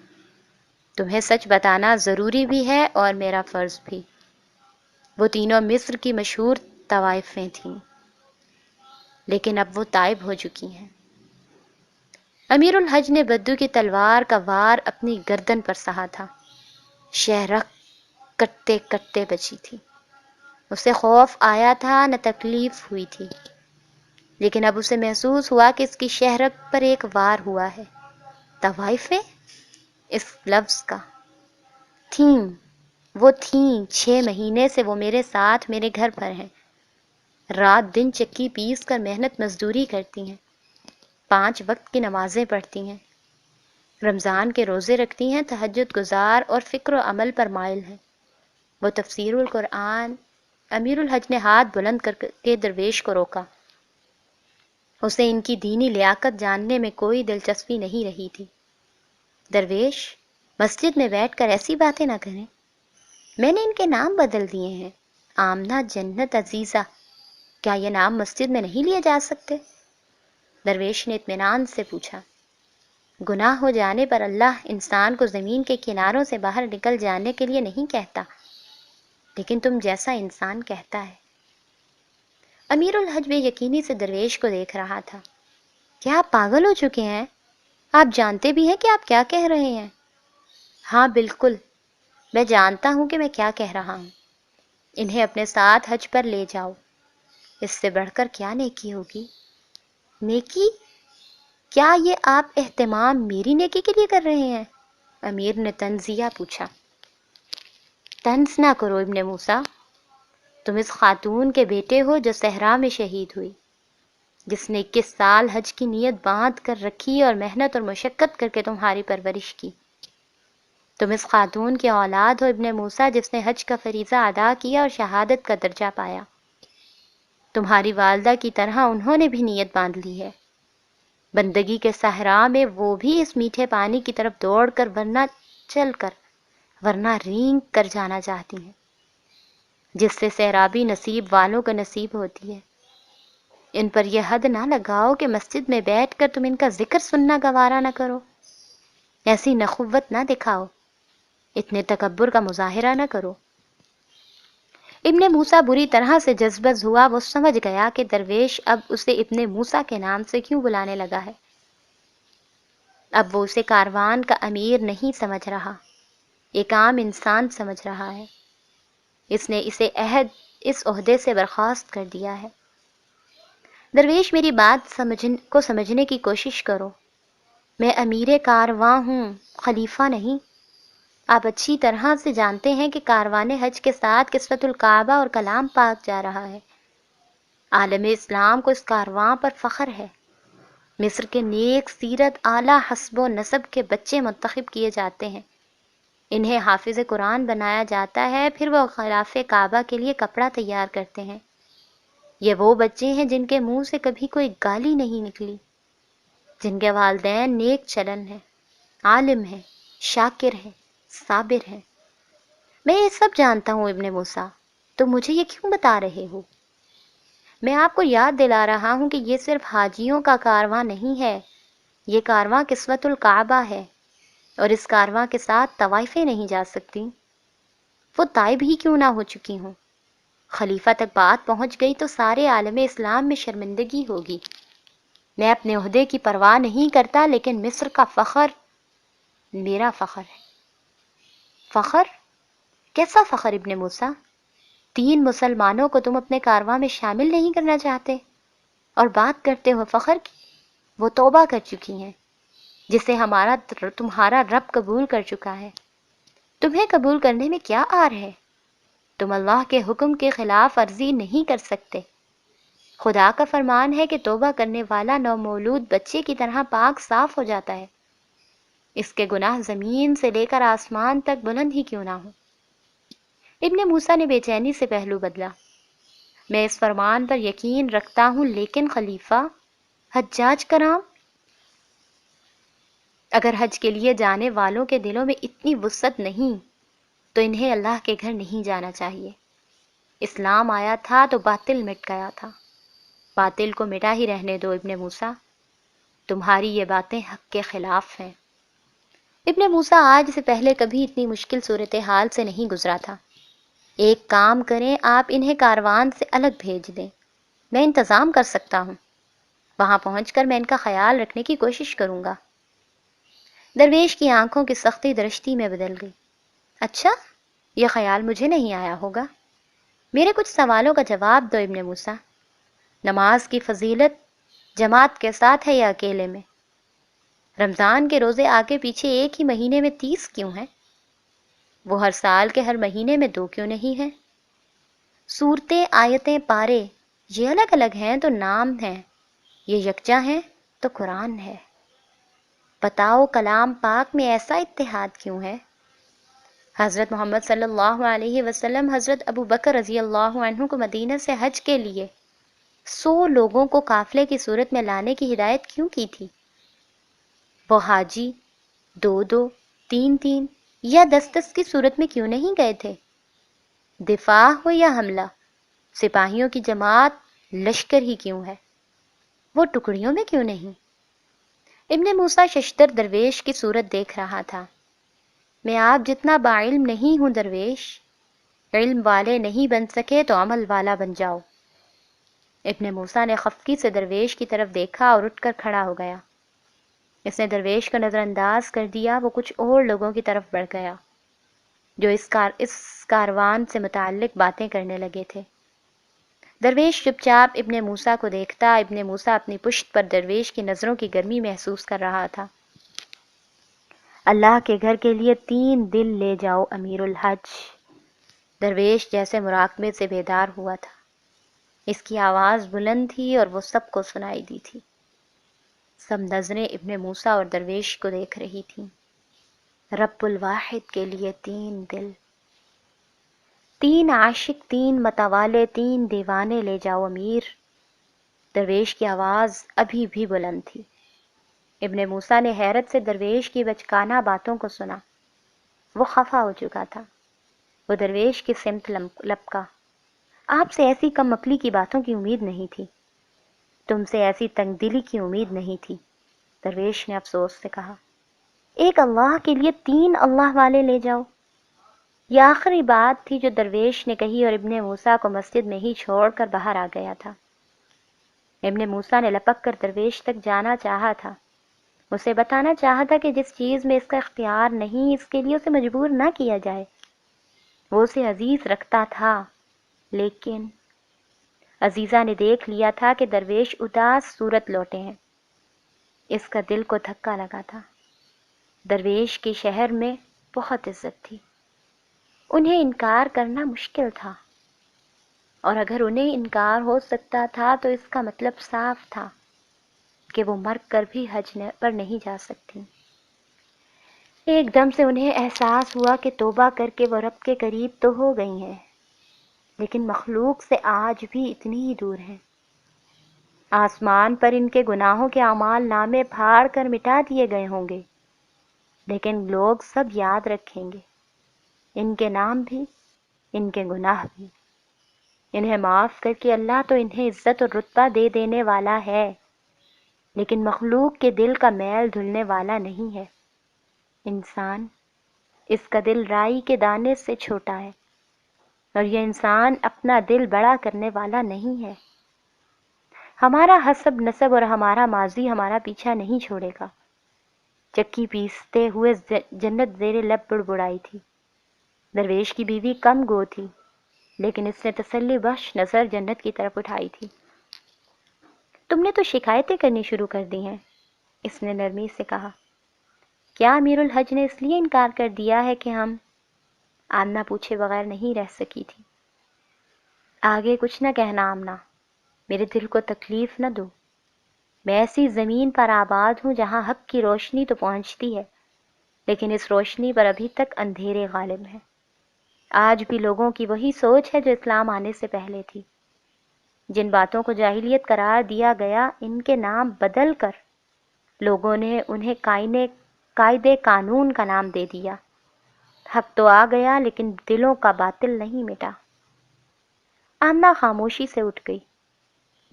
Speaker 1: تمہیں سچ بتانا ضروری بھی ہے اور میرا فرض بھی۔ وہ تینوں مصر کی مشہور طوائفیں تھیں، لیکن اب وہ طائب ہو چکی ہیں۔ امیر الحج نے بدو کی تلوار کا وار اپنی گردن پر سہا تھا۔ شہرک کٹتے کٹتے بچی تھی۔ اسے خوف آیا تھا نہ تکلیف ہوئی تھی، لیکن اب اسے محسوس ہوا کہ اس کی شہرک پر ایک وار ہوا ہے۔ طوائفیں؟ اس لفظ کا وہ تھیں 6 مہینے سے وہ میرے ساتھ میرے گھر پر ہیں، رات دن چکی پیس کر محنت مزدوری کرتی ہیں، 5 وقت کی نمازیں پڑھتی ہیں، رمضان کے روزے رکھتی ہیں، تہجد گزار اور فکر و عمل پر مائل ہیں۔ وہ تفسیر القرآن۔ امیر الحج نے ہاتھ بلند کر کے درویش کو روکا۔ اسے ان کی دینی لیاقت جاننے میں کوئی دلچسپی نہیں رہی تھی۔ درویش، مسجد میں بیٹھ کر ایسی باتیں نہ کریں، میں نے ان کے نام بدل دیے ہیں، آمنہ، جنت، عزیزہ۔ کیا یہ نام مسجد میں نہیں لیے جا سکتے؟ درویش نے اطمینان سے پوچھا۔ گناہ ہو جانے پر اللہ انسان کو زمین کے کناروں سے باہر نکل جانے کے لیے نہیں کہتا، لیکن تم جیسا انسان کہتا ہے۔ امیر الحج بے یقینی سے درویش کو دیکھ رہا تھا۔ کیا آپ پاگل ہو چکے ہیں؟ آپ جانتے بھی ہیں کہ آپ کیا کہہ رہے ہیں؟ ہاں بالکل، میں جانتا ہوں کہ میں کیا کہہ رہا ہوں۔ انہیں اپنے ساتھ حج پر لے جاؤ، اس سے بڑھ کر کیا نیکی ہوگی؟ نیکی؟ کیا یہ آپ اہتمام میری نیکی کے لیے کر رہے ہیں؟ امیر نے طنزیہ پوچھا۔ طنز نہ کرو ابن موسیٰ، تم اس خاتون کے بیٹے ہو جو صحرا میں شہید ہوئی، جس نے 21 سال حج کی نیت باندھ کر رکھی اور محنت اور مشقت کر کے تمہاری پرورش کی۔ تم اس خاتون کی اولاد ہو ابن موسیٰ جس نے حج کا فریضہ ادا کیا اور شہادت کا درجہ پایا۔ تمہاری والدہ کی طرح انہوں نے بھی نیت باندھ لی ہے۔ بندگی کے صحرا میں وہ بھی اس میٹھے پانی کی طرف دوڑ کر ورنہ رینگ کر جانا چاہتی ہیں، جس سے سیرابی نصیب والوں کا نصیب ہوتی ہے۔ ان پر یہ حد نہ لگاؤ کہ مسجد میں بیٹھ کر تم ان کا ذکر سننا گوارا نہ کرو۔ ایسی نخوت نہ دکھاؤ، اتنے تکبر کا مظاہرہ نہ کرو۔ ابن موسیٰ بری طرح سے جذبز ہوا۔ وہ سمجھ گیا کہ درویش اب اسے ابن موسیٰ کے نام سے کیوں بلانے لگا ہے۔ اب وہ اسے کاروان کا امیر نہیں سمجھ رہا، ایک عام انسان سمجھ رہا ہے۔ اس نے اسے اس عہدے سے برخاست کر دیا ہے۔ درویش میری بات کو سمجھنے کی کوشش کرو۔ میں امیر کارواں ہوں، خلیفہ نہیں۔ آپ اچھی طرح سے جانتے ہیں کہ کاروان حج کے ساتھ کسوۃ الکعبہ اور کلام پاک جا رہا ہے۔ عالم اسلام کو اس کارواں پر فخر ہے۔ مصر کے نیک سیرت اعلیٰ حسب و نسب کے بچے منتخب کیے جاتے ہیں، انہیں حافظ قرآن بنایا جاتا ہے، پھر وہ غلاف کعبہ کے لیے کپڑا تیار کرتے ہیں۔ یہ وہ بچے ہیں جن کے منہ سے کبھی کوئی گالی نہیں نکلی، جن کے والدین نیک چلن ہیں، عالم ہیں، شاکر ہیں، صابر ہیں۔ میں یہ سب جانتا ہوں ابن موسیٰ، تو مجھے یہ کیوں بتا رہے ہو؟ میں آپ کو یاد دلا رہا ہوں کہ یہ صرف حاجیوں کا کارواں نہیں ہے، یہ کارواں کسوۃ الکعبہ ہے، اور اس کارواں کے ساتھ طوائفیں نہیں جا سکتی، وہ طائب ہی کیوں نہ ہو چکی ہوں۔ خلیفہ تک بات پہنچ گئی تو سارے عالم اسلام میں شرمندگی ہوگی۔ میں اپنے عہدے کی پرواہ نہیں کرتا، لیکن مصر کا فخر میرا فخر ہے۔ فخر؟ کیسا فخر ابن موسیٰ؟ 3 مسلمانوں کو تم اپنے کارواں میں شامل نہیں کرنا چاہتے، اور بات کرتے ہو فخر کی؟ وہ توبہ کر چکی ہیں، جسے تمہارا رب قبول کر چکا ہے۔ تمہیں قبول کرنے میں کیا عار ہے؟ تم اللہ کے حکم کے خلاف ورزی نہیں کر سکتے۔ خدا کا فرمان ہے کہ توبہ کرنے والا نومولود بچے کی طرح پاک صاف ہو جاتا ہے، اس کے گناہ زمین سے لے کر آسمان تک بلند ہی کیوں نہ ہو۔ ابن موسیٰ نے بے چینی سے پہلو بدلا۔ میں اس فرمان پر یقین رکھتا ہوں، لیکن خلیفہ، حجاج کرام، اگر حج کے لیے جانے والوں کے دلوں میں اتنی وسعت نہیں تو انہیں اللہ کے گھر نہیں جانا چاہیے۔ اسلام آیا تھا تو باطل مٹ گیا تھا، باطل کو مٹا ہی رہنے دو ابن موسیٰ، تمہاری یہ باتیں حق کے خلاف ہیں۔ ابن موسیٰ آج سے پہلے کبھی اتنی مشکل صورتحال سے نہیں گزرا تھا۔ ایک کام کریں، آپ انہیں کاروان سے الگ بھیج دیں، میں انتظام کر سکتا ہوں، وہاں پہنچ کر میں ان کا خیال رکھنے کی کوشش کروں گا۔ درویش کی آنکھوں کی سختی درشتی میں بدل گئی۔ اچھا، یہ خیال مجھے نہیں آیا ہوگا۔ میرے کچھ سوالوں کا جواب دو ابن موسیٰ۔ نماز کی فضیلت جماعت کے ساتھ ہے یا اکیلے میں؟ رمضان کے روزے آگے پیچھے ایک ہی مہینے میں 30 کیوں ہیں؟ وہ ہر سال کے ہر مہینے میں 2 کیوں نہیں ہیں؟ صورتیں، آیتیں، پارے یہ الگ الگ ہیں تو نام ہیں، یہ یکجا ہیں تو قرآن ہے۔ بتاؤ کلام پاک میں ایسا اتحاد کیوں ہے؟ حضرت محمد صلی اللہ علیہ وسلم حضرت ابو بکر رضی اللہ عنہ کو مدینہ سے حج کے لیے 100 لوگوں کو قافلے کی صورت میں لانے کی ہدایت کیوں کی تھی؟ وہ حاجی 2 2، 3 3 یا 10 10 کی صورت میں کیوں نہیں گئے تھے؟ دفاع ہو یا حملہ، سپاہیوں کی جماعت لشکر ہی کیوں ہے، وہ ٹکڑیوں میں کیوں نہیں؟ ابن موسیٰ ششدر درویش کی صورت دیکھ رہا تھا۔ میں آپ جتنا باعلم نہیں ہوں درویش، علم والے نہیں بن سکے تو عمل والا بن جاؤ۔ ابن موسیٰ نے خفگی سے درویش کی طرف دیکھا اور اٹھ کر کھڑا ہو گیا۔ اس نے درویش کو نظر انداز کر دیا۔ وہ کچھ اور لوگوں کی طرف بڑھ گیا جو اس کاروان سے متعلق باتیں کرنے لگے تھے۔ درویش چپ چاپ ابن موسیٰ کو دیکھتا۔ ابن موسیٰ اپنی پشت پر درویش کی نظروں کی گرمی محسوس کر رہا تھا۔ اللہ کے گھر کے لیے 3 دل لے جاؤ امیر الحج۔ درویش جیسے مراقبے سے بیدار ہوا تھا۔ اس کی آواز بلند تھی اور وہ سب کو سنائی دی تھی۔ سب نظریں ابن موسیٰ اور درویش کو دیکھ رہی تھیں۔ رب الواحد کے لیے 3 دل، 3 عاشق، 3 متوالے، 3 دیوانے لے جاؤ امیر۔ درویش کی آواز ابھی بھی بلند تھی۔ ابن موسیٰ نے حیرت سے درویش کی بچکانہ باتوں کو سنا۔ وہ خفا ہو چکا تھا۔ وہ درویش کی سمت لپکا۔ آپ سے ایسی کم عقلی کی باتوں کی امید نہیں تھی، تم سے ایسی تنگ دلی کی امید نہیں تھی، درویش نے افسوس سے کہا۔ ایک اللہ کے لیے 3 اللہ والے لے جاؤ۔ یہ آخری بات تھی جو درویش نے کہی اور ابن موسیٰ کو مسجد میں ہی چھوڑ کر باہر آ گیا تھا۔ ابن موسیٰ نے لپک کر درویش تک جانا چاہا تھا، اسے بتانا چاہا تھا کہ جس چیز میں اس کا اختیار نہیں، اس کے لیے اسے مجبور نہ کیا جائے۔ وہ اسے عزیز رکھتا تھا، لیکن عزیزہ نے دیکھ لیا تھا کہ درویش اداس صورت لوٹے ہیں۔ اس کا دل کو دھکا لگا تھا۔ درویش کی شہر میں بہت عزت تھی، انہیں انکار کرنا مشکل تھا، اور اگر انہیں انکار ہو سکتا تھا تو اس کا مطلب صاف تھا کہ وہ مر کر بھی حج پر نہیں جا سکتی۔ ایک دم سے انہیں احساس ہوا کہ توبہ کر کے وہ رب کے قریب تو ہو گئی ہیں، لیکن مخلوق سے آج بھی اتنی ہی دور ہیں۔ آسمان پر ان کے گناہوں کے اعمال نامے پھاڑ کر مٹا دیے گئے ہوں گے، لیکن لوگ سب یاد رکھیں گے، ان کے نام بھی، ان کے گناہ بھی۔ انہیں معاف کر کے اللہ تو انہیں عزت اور رتبہ دے دینے والا ہے، لیکن مخلوق کے دل کا میل دھلنے والا نہیں ہے۔ انسان، اس کا دل رائی کے دانے سے چھوٹا ہے، اور یہ انسان اپنا دل بڑا کرنے والا نہیں ہے۔ ہمارا حسب نسب اور ہمارا ماضی ہمارا پیچھا نہیں چھوڑے گا۔ چکی پیستے ہوئے جنت زیر لب بڑبڑائی تھی۔ درویش کی بیوی کم گو تھی، لیکن اس نے تسلی بخش نظر جنت کی طرف اٹھائی تھی۔ تم نے تو شکایتیں کرنی شروع کر دی ہیں، اس نے نرمی سے کہا۔ کیا امیر الحج نے اس لیے انکار کر دیا ہے کہ ہم؟ آمنہ پوچھے بغیر نہیں رہ سکی تھی۔ آگے کچھ نہ کہنا آمنہ، میرے دل کو تکلیف نہ دو۔ میں ایسی زمین پر آباد ہوں جہاں حق کی روشنی تو پہنچتی ہے، لیکن اس روشنی پر ابھی تک اندھیرے غالب ہیں۔ آج بھی لوگوں کی وہی سوچ ہے جو اسلام آنے سے پہلے تھی۔ جن باتوں کو جاہلیت قرار دیا گیا، ان کے نام بدل کر لوگوں نے انہیں قائدے قانون کا نام دے دیا۔ حق تو آ گیا، لیکن دلوں کا باطل نہیں مٹا۔ آمنہ خاموشی سے اٹھ گئی۔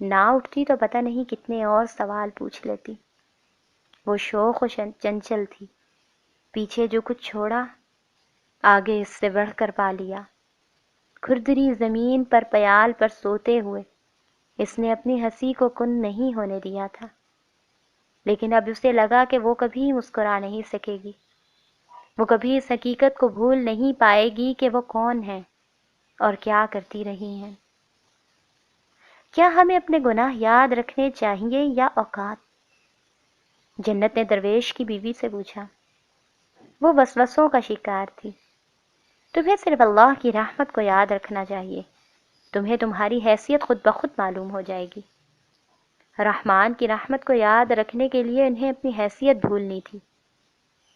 Speaker 1: نہ اٹھتی تو پتہ نہیں کتنے اور سوال پوچھ لیتی۔ وہ شوخ و چنچل تھی، پیچھے جو کچھ چھوڑا آگے اس سے بڑھ کر پا لیا۔ کھردری زمین پر پیال پر سوتے ہوئے اس نے اپنی ہنسی کو کن نہیں ہونے دیا تھا، لیکن اب اسے لگا کہ وہ کبھی مسکرا نہیں سکے گی۔ وہ کبھی اس حقیقت کو بھول نہیں پائے گی کہ وہ کون ہیں اور کیا کرتی رہی ہیں۔ کیا ہمیں اپنے گناہ یاد رکھنے چاہیے یا اوقات؟ جنت نے درویش کی بیوی سے پوچھا۔ وہ وسوسوں کا شکار تھی۔ تمہیں صرف اللہ کی رحمت کو یاد رکھنا چاہیے، تمہیں تمہاری حیثیت خود بخود معلوم ہو جائے گی۔ رحمان کی رحمت کو یاد رکھنے کے لیے انہیں اپنی حیثیت بھولنی تھی۔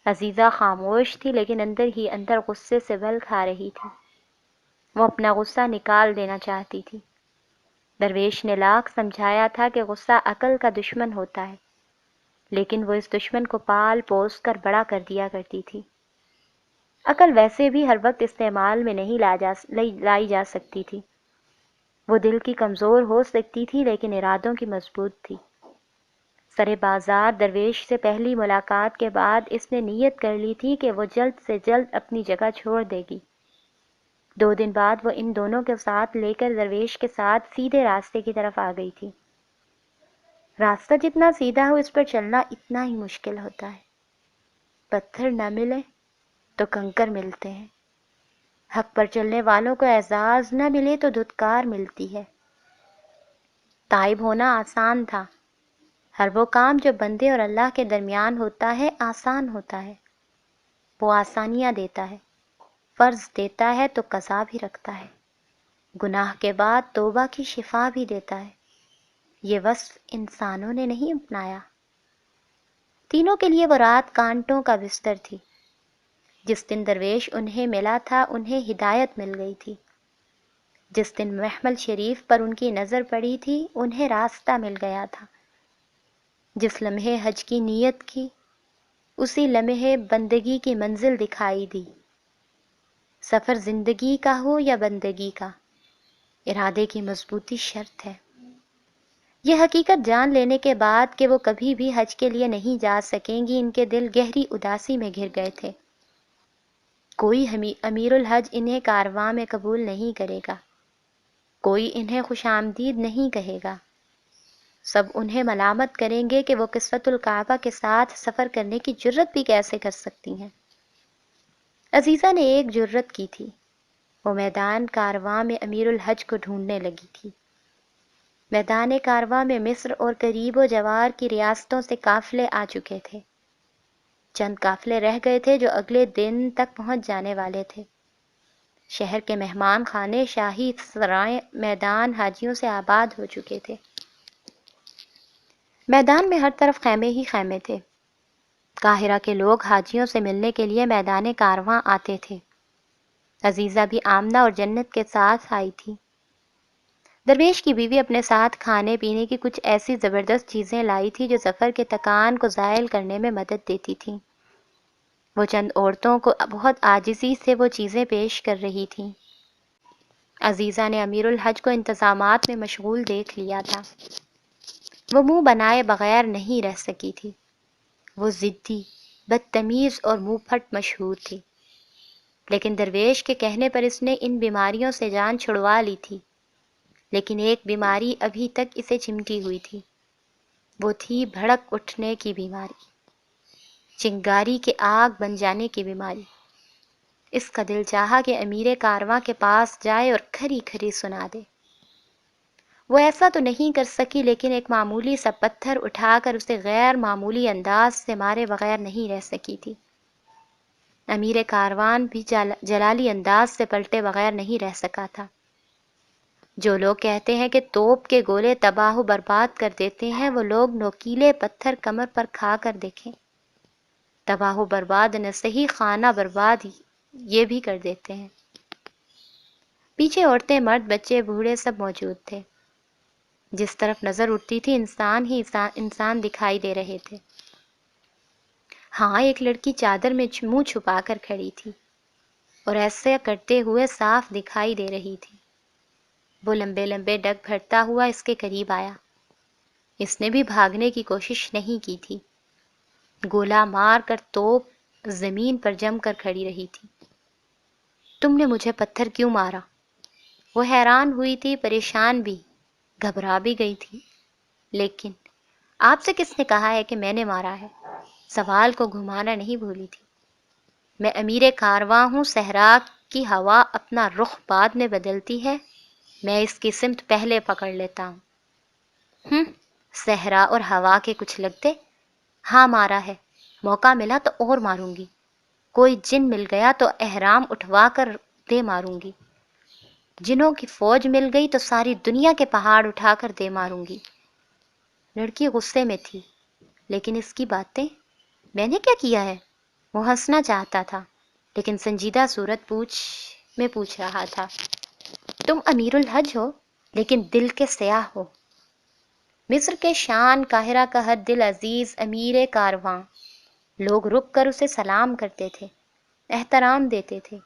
Speaker 1: عزیزہ خاموش تھی، لیکن اندر ہی اندر غصے سے بل کھا رہی تھی۔ وہ اپنا غصہ نکال دینا چاہتی تھی۔ درویش نے لاکھ سمجھایا تھا کہ غصہ عقل کا دشمن ہوتا ہے، لیکن وہ اس دشمن کو پال پوس کر بڑا کر دیا کرتی تھی۔ عقل ویسے بھی ہر وقت استعمال میں نہیں لائی جا سکتی تھی۔ وہ دل کی کمزور ہو سکتی تھی لیکن ارادوں کی مضبوط تھی۔ سرے بازار درویش سے پہلی ملاقات کے بعد اس نے نیت کر لی تھی کہ وہ جلد سے جلد اپنی جگہ چھوڑ دے گی۔ 2 دن بعد وہ ان دونوں کے ساتھ لے کر درویش کے ساتھ سیدھے راستے کی طرف آ گئی تھی۔ راستہ جتنا سیدھا ہو اس پر چلنا اتنا ہی مشکل ہوتا ہے۔ پتھر نہ ملے تو کنکر ملتے ہیں۔ حق پر چلنے والوں کو اعزاز نہ ملے تو دھتکار ملتی ہے۔ تائب ہونا آسان تھا۔ ہر وہ کام جو بندے اور اللہ کے درمیان ہوتا ہے آسان ہوتا ہے۔ وہ آسانیاں دیتا ہے، فرض دیتا ہے تو قضا بھی رکھتا ہے، گناہ کے بعد توبہ کی شفا بھی دیتا ہے۔ یہ وصف انسانوں نے نہیں اپنایا۔ تینوں کے لیے وہ رات کانٹوں کا بستر تھی۔ جس دن درویش انہیں ملا تھا انہیں ہدایت مل گئی تھی۔ جس دن محمل شریف پر ان کی نظر پڑی تھی انہیں راستہ مل گیا تھا۔ جس لمحے حج کی نیت کی اسی لمحے بندگی کی منزل دکھائی دی۔ سفر زندگی کا ہو یا بندگی کا، ارادے کی مضبوطی شرط ہے۔ یہ حقیقت جان لینے کے بعد کہ وہ کبھی بھی حج کے لیے نہیں جا سکیں گی، ان کے دل گہری اداسی میں گھر گئے تھے۔ کوئی امیر الحج انہیں کارواں میں قبول نہیں کرے گا، کوئی انہیں خوش آمدید نہیں کہے گا۔ سب انہیں ملامت کریں گے کہ وہ کسوۃ الکعبہ کے ساتھ سفر کرنے کی جرت بھی کیسے کر سکتی ہیں۔ عزیزہ نے ایک جرت کی تھی، وہ میدان کارواں میں امیر الحج کو ڈھونڈنے لگی تھی۔ میدان کارواں میں مصر اور قریب و جوار کی ریاستوں سے قافلے آ چکے تھے۔ چند قافلے رہ گئے تھے جو اگلے دن تک پہنچ جانے والے تھے۔ شہر کے مہمان خانے، شاہی سرائیں، میدان حاجیوں سے آباد ہو چکے تھے۔ میدان میں ہر طرف خیمے ہی خیمے تھے۔ قاہرہ کے لوگ حاجیوں سے ملنے کے لیے میدان کارواں آتے تھے۔ عزیزہ بھی آمنہ اور جنت کے ساتھ آئی تھی۔ درویش کی بیوی اپنے ساتھ کھانے پینے کی کچھ ایسی زبردست چیزیں لائی تھی جو سفر کے تکان کو زائل کرنے میں مدد دیتی تھیں۔ وہ چند عورتوں کو بہت عاجزی سے وہ چیزیں پیش کر رہی تھیں۔ عزیزہ نے امیر الحج کو انتظامات میں مشغول دیکھ لیا تھا۔ وہ منہ بنائے بغیر نہیں رہ سکی تھی۔ وہ ضدی، بدتمیز اور منہ پھٹ مشہور تھی، لیکن درویش کے کہنے پر اس نے ان بیماریوں سے جان چھڑوا لی تھی۔ لیکن ایک بیماری ابھی تک اسے چمٹی ہوئی تھی، وہ تھی بھڑک اٹھنے کی بیماری، چنگاری کے آگ بن جانے کی بیماری۔ اس کا دل چاہا کہ امیر کارواں کے پاس جائے اور کھری کھری سنا دے۔ وہ ایسا تو نہیں کر سکی، لیکن ایک معمولی سا پتھر اٹھا کر اسے غیر معمولی انداز سے مارے بغیر نہیں رہ سکی تھی۔ امیر کاروان بھی جلالی انداز سے پلٹے بغیر نہیں رہ سکا تھا۔ جو لوگ کہتے ہیں کہ توپ کے گولے تباہ و برباد کر دیتے ہیں، وہ لوگ نوکیلے پتھر کمر پر کھا کر دیکھیں، تباہ و برباد نہ صحیح خانہ برباد یہ بھی کر دیتے ہیں۔ پیچھے عورتیں، مرد، بچے، بوڑھے سب موجود تھے۔ جس طرف نظر اٹھتی تھی انسان ہی انسان دکھائی دے رہے تھے۔ ہاں، ایک لڑکی چادر میں منہ چھپا کر کھڑی تھی اور ایسے کرتے ہوئے صاف دکھائی دے رہی تھی۔ وہ لمبے لمبے ڈگ بھرتا ہوا اس کے قریب آیا۔ اس نے بھی بھاگنے کی کوشش نہیں کی تھی۔ گولا مار کر توپ زمین پر جم کر کھڑی رہی تھی۔ تم نے مجھے پتھر کیوں مارا؟ وہ حیران ہوئی تھی، پریشان بھی، گھبرا بھی گئی تھی۔ لیکن آپ سے کس نے کہا ہے کہ میں نے مارا ہے؟ سوال کو گھمانا نہیں بھولی تھی۔ میں امیر کارواں ہوں، صحرا کی ہوا اپنا رخ بعد میں بدلتی ہے، میں اس کی سمت پہلے پکڑ لیتا ہوں۔ صحرا اور ہوا کے کچھ لگتے؟ ہاں مارا ہے، موقع ملا تو اور ماروں گی۔ کوئی جن مل گیا تو احرام اٹھوا کر دے ماروں گی۔ جنوں کی فوج مل گئی تو ساری دنیا کے پہاڑ اٹھا کر دے ماروں گی۔ لڑکی غصے میں تھی، لیکن اس کی باتیں، میں نے کیا کیا ہے؟ وہ ہنسنا چاہتا تھا، لیکن سنجیدہ صورت پوچھ رہا تھا۔ تم امیر الحج ہو، لیکن دل کے سیاح ہو۔ مصر کے شان، قاہرہ کا ہر دل عزیز امیر کارواں، لوگ رک کر اسے سلام کرتے تھے۔ احترام دیتے تھے۔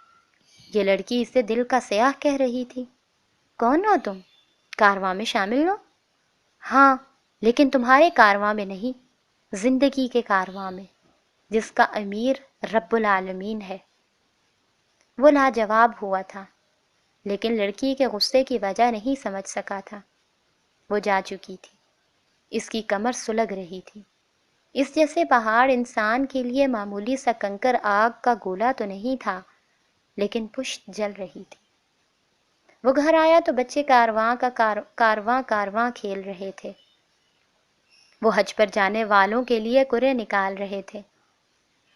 Speaker 1: یہ لڑکی اسے دل کا سیاح کہہ رہی تھی۔ کون ہو تم؟ کارواں میں شامل ہو؟ ہاں، لیکن تمہارے کارواں میں نہیں، زندگی کے کارواں میں، جس کا امیر رب العالمین ہے۔ وہ لاجواب ہوا تھا، لیکن لڑکی کے غصے کی وجہ نہیں سمجھ سکا تھا۔ وہ جا چکی تھی، اس کی کمر سلگ رہی تھی۔ اس جیسے پہاڑ انسان کے لیے معمولی سا کنکر آگ کا گولا تو نہیں تھا، لیکن پشت جل رہی تھی۔ وہ گھر آیا تو بچے کارواں کھیل رہے تھے۔ وہ حج پر جانے والوں کے لیے کرے نکال رہے تھے۔